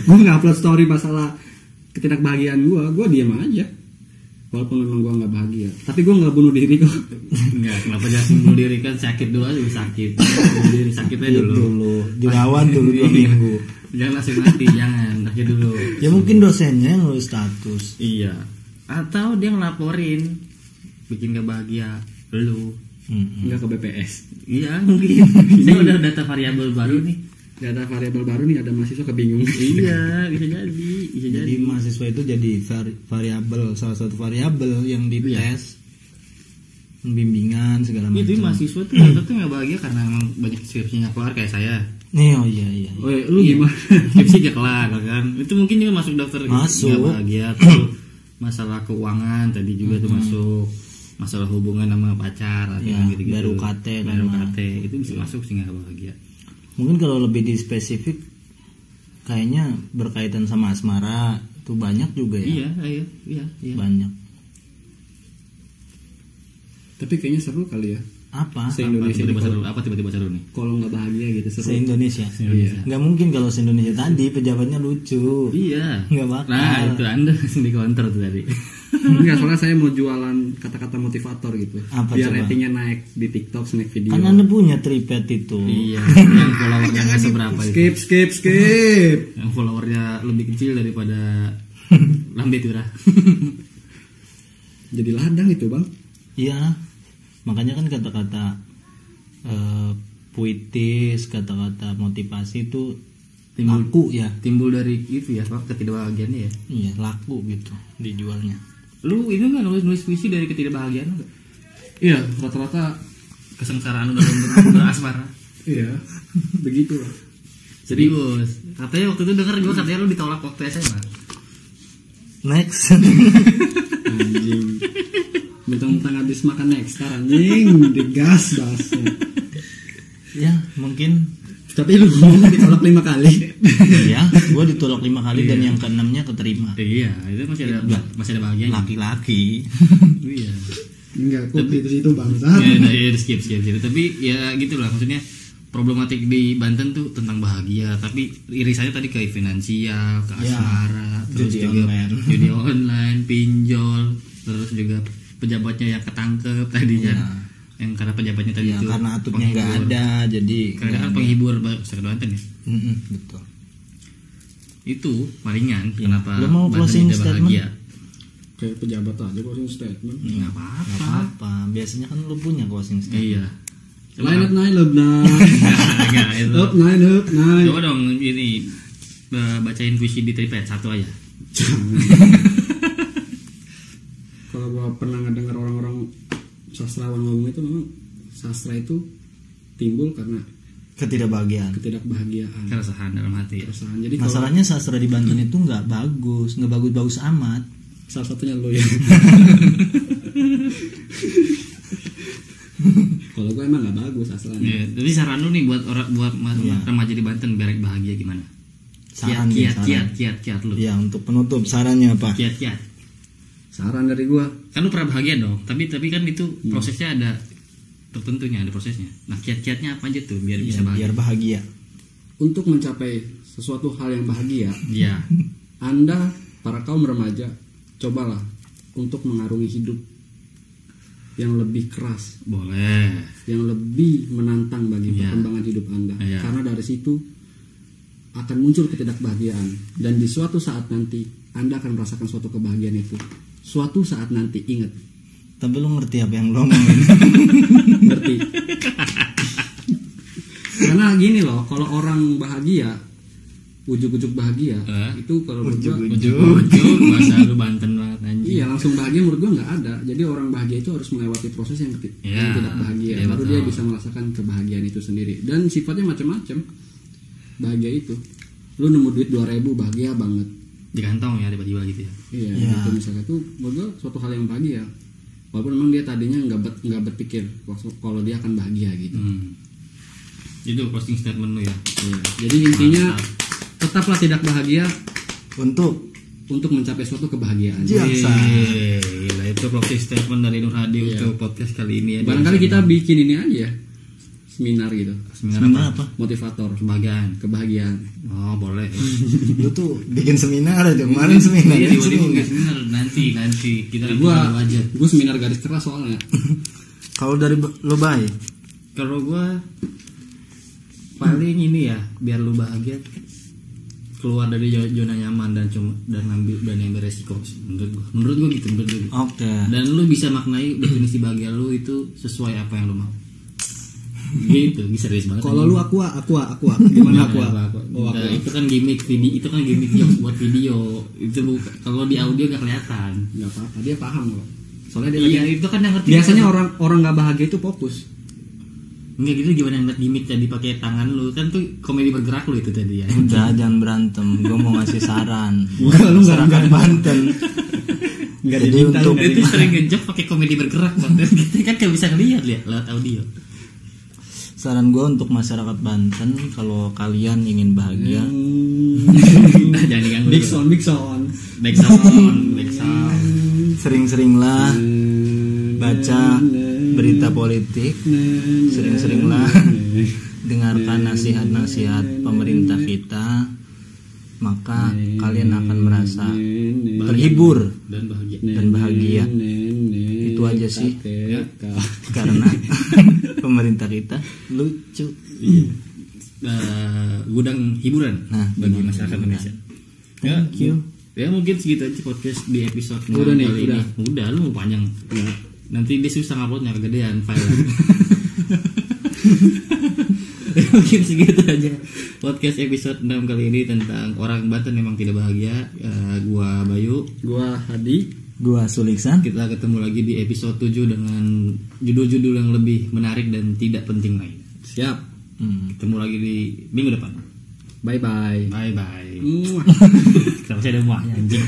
gua enggak upload story masalah ketidakbahagiaan gua diam aja. Walaupun memang gua enggak bahagia, tapi gua enggak bunuh diri kok. Enggak, kenapa jangan bunuh diri, kan sakit dulu aja sakit. Bunuh diri sakitnya dulu. Dirawat dulu 2 minggu. Jangan langsung mati, jangan sakit dulu. Ya mungkin dosennya yang nulis status. Iya. Atau dia ngelaporin bikin gak bahagia lu. Enggak ke BPS. Iya mungkin. Saya udah data variabel baru nih. Data variabel baru nih, ada mahasiswa kebingungan. Iya, bisa jadi. Jadi mahasiswa itu jadi variabel, salah satu variabel yang dites. Bimbingan segala macam. Itu mahasiswa tuh rata-rata nggak bahagia karena emang banyak skripsinya kelar kayak saya. Nih, oh iya. Oh, lu gimana? Skripsi gak kelar kan? Itu mungkin juga masuk daftar Masuk. nggak bahagia. Tuh masalah keuangan tadi juga tuh masuk. Masalah hubungan sama pacar atau Ya, gitu-gitu. baru KT baru kan. KT itu bisa masuk sih nggak bahagia. Mungkin kalau lebih di spesifik kayaknya berkaitan sama asmara itu banyak juga ya. Iya. Banyak. Tapi kayaknya seru kali ya. Apa? Se-Indonesia Tiba-tiba seru nih. kalau nggak bahagia gitu seru. Se-Indonesia. Iya. Nggak mungkin kalau se-Indonesia tadi pejabatnya lucu. Iya. Nggak bakal. Nah itu Anda langsung di counter tuh tadi. Enggak, soalnya saya mau jualan kata-kata motivator gitu. Apa biar coba? ratingnya naik di TikTok, snack video. Kan Anda punya tripet itu. Iya. Yang followernya nggak seberapa itu. Skip. Yang followernya lebih kecil daripada Lambe Tura. Jadi ladang itu bang. Iya. Makanya kan kata-kata puitis, kata-kata motivasi itu laku ya. Timbul dari itu ya, Pak, ketidakbahagiaannya ya. Iya, laku gitu dijualnya. Lu ini nggak nulis puisi dari ketidakbahagiaan enggak? Iya, rata-rata. Kesengsaraan udah berasmara. Iya, begitu lah. Serius. Katanya waktu itu denger gue katanya lu ditolak waktu SMA. Next. Anjing. Mentang-mentang habis makan next sekarang anjing digas bahasnya. Ya, mungkin Tapi lu ngomong ditolak 5 kali. ya, gua ditolak 5 kali dan yang ke-6-nya keterima. Iya, itu masih ada bahagianya. Laki-laki. Iya. Enggak, kok itu situ bangsa. Ya, skip. Tapi ya gitulah maksudnya problematik di Banten tuh tentang bahagia, tapi irisannya tadi ke finansial, ke asmara, terus judi juga online. judi online, pinjol, terus juga pejabatnya yang ketangkep tadi kan. Yang karena pejabatnya tadi Ya, itu karena atupnya nggak ada, jadi Karena kan nggak ada. penghibur masyarakat Banten ya. Betul. Itu palingan kenapa Lo mau Banten closing tidak statement? bahagia. Kayak pejabat aja closing statement. Nggak Nggak apa-apa. apa-apa. Biasanya kan lu punya closing statement. Iya. Line up night, love night. Nggak, itu. Up night. Coba dong ini bacain puisi di Tripet satu aja. Kalau gua pernah ngedengar orang-orang sastrawan ngomong itu, memang sastra itu timbul karena Ketidakbahagiaan. ketidakbahagiaan, Keresahan dalam hati. keresahan. Jadi kalau Masalahnya sastra di Banten itu nggak bagus amat. salah satunya lo ya. Kalau gue emang nggak bagus asalnya. Ya, tapi saran lu nih buat remaja di Banten biar bahagia gimana? Saran nih, Kiat lu. Ya, untuk penutup sarannya apa? Kiat. Saran dari gue, Kan lu pernah bahagia dong, tapi kan itu prosesnya ada tertentunya, ada prosesnya. Nah, kiat-kiatnya apa aja tuh biar bisa bahagia? Biar bahagia. untuk mencapai sesuatu hal yang bahagia, Iya. Anda para kaum remaja cobalah untuk mengarungi hidup yang lebih keras, Boleh. yang lebih menantang bagi Iya. perkembangan hidup Anda. Iya. Karena dari situ akan muncul ketidakbahagiaan, dan di suatu saat nanti Anda akan merasakan suatu kebahagiaan itu. Suatu saat nanti, ingat. Tapi lu ngerti apa yang lu omongin? Ngerti? Karena gini loh, kalau orang bahagia, ujuk-ujuk bahagia, itu kalau menurut gua, Ujuk, bahasa lu Banten banget anjing. iya langsung bahagia menurut gua nggak ada. Jadi orang bahagia itu harus melewati proses yang Iya, tidak bahagia, iya, baru betul. dia bisa merasakan kebahagiaan itu sendiri. Dan sifatnya macam-macam. Bahagia itu, lu nemu duit 2.000 bahagia banget. Di kantong ya tiba-tiba gitu ya. Iya, Iya. gitu misalnya itu menurut gua suatu hal yang bahagia. Walaupun memang dia tadinya nggak berpikir kalau dia akan bahagia gitu. Itu closing statement lu ya. Iya. Jadi intinya tetaplah tidak bahagia Untuk untuk mencapai suatu kebahagiaan. Jaksa. Gila, itu closing statement dari Nur Hadi Iya. untuk podcast kali ini ya. Barangkali kita bikin ini aja ya, seminar gitu, seminar apa? motivator, kebahagiaan. kebahagiaan. Oh, boleh. Lu tuh bikin seminar aja kemarin seminar. Iya, kan tiba-tiba seminar. seminar nanti kita Gua seminar garis keras soalnya. Kalau dari lo Bay, Kalau gua paling ini ya, biar lu bahagia keluar dari zona nyaman dan ambil resiko sih, menurut gua gitu. oke. Dan lu bisa maknai definisi bahagia lu itu sesuai apa yang lu mau. Gitu, bisa serius banget. Kalau lu aqua, gimana aqua? Oh, itu kan gimmick video, itu kan gimmick jokes buat video. Itu kalau di audio gak kelihatan. Nggak apa-apa, dia paham kok. Soalnya dia Iya, lagi- itu kan yang ngerti. biasanya orang nggak bahagia itu fokus. Enggak gitu, gimana ngeliat gimmick tadi pakai tangan lu kan tuh komedi bergerak lu itu tadi ya. Udah jangan berantem. Gue mau ngasih saran. Enggak, lu nggak- Masyarakat Banten. Nggak Jadi diminta, untuk Itu sering ngejok pakai komedi bergerak banget. Kita kan gak bisa ngeliat ya lewat audio. saran gue untuk masyarakat Banten, kalau kalian ingin bahagia, Nah, jangan diganggu. Big sound. Back sound. sering-seringlah baca berita politik, sering-seringlah dengarkan nasihat-nasihat pemerintah kita, maka kalian akan merasa terhibur Dan bahagia. dan bahagia. Itu aja sih. Karena pemerintah kita lucu. Gudang hiburan Nah, bagi gudang masyarakat hiburan. Indonesia. Thank you. Ya mungkin segitu aja podcast di episode Udah 6 nih, kali udah. ini. Udah, lu mau panjang. Nanti dia susah nguploadnya, kegedean file. Mungkin segitu aja podcast episode 6 kali ini tentang orang Banten memang tidak bahagia. Gua Bayu. Gua Hadi. Gua Suliksan. Kita ketemu lagi di episode 7 dengan judul-judul yang lebih menarik dan tidak penting lain. Siap. Ketemu lagi di minggu depan. Bye bye. Bye bye. Muah. Kenapa saya ada muahnya anjing?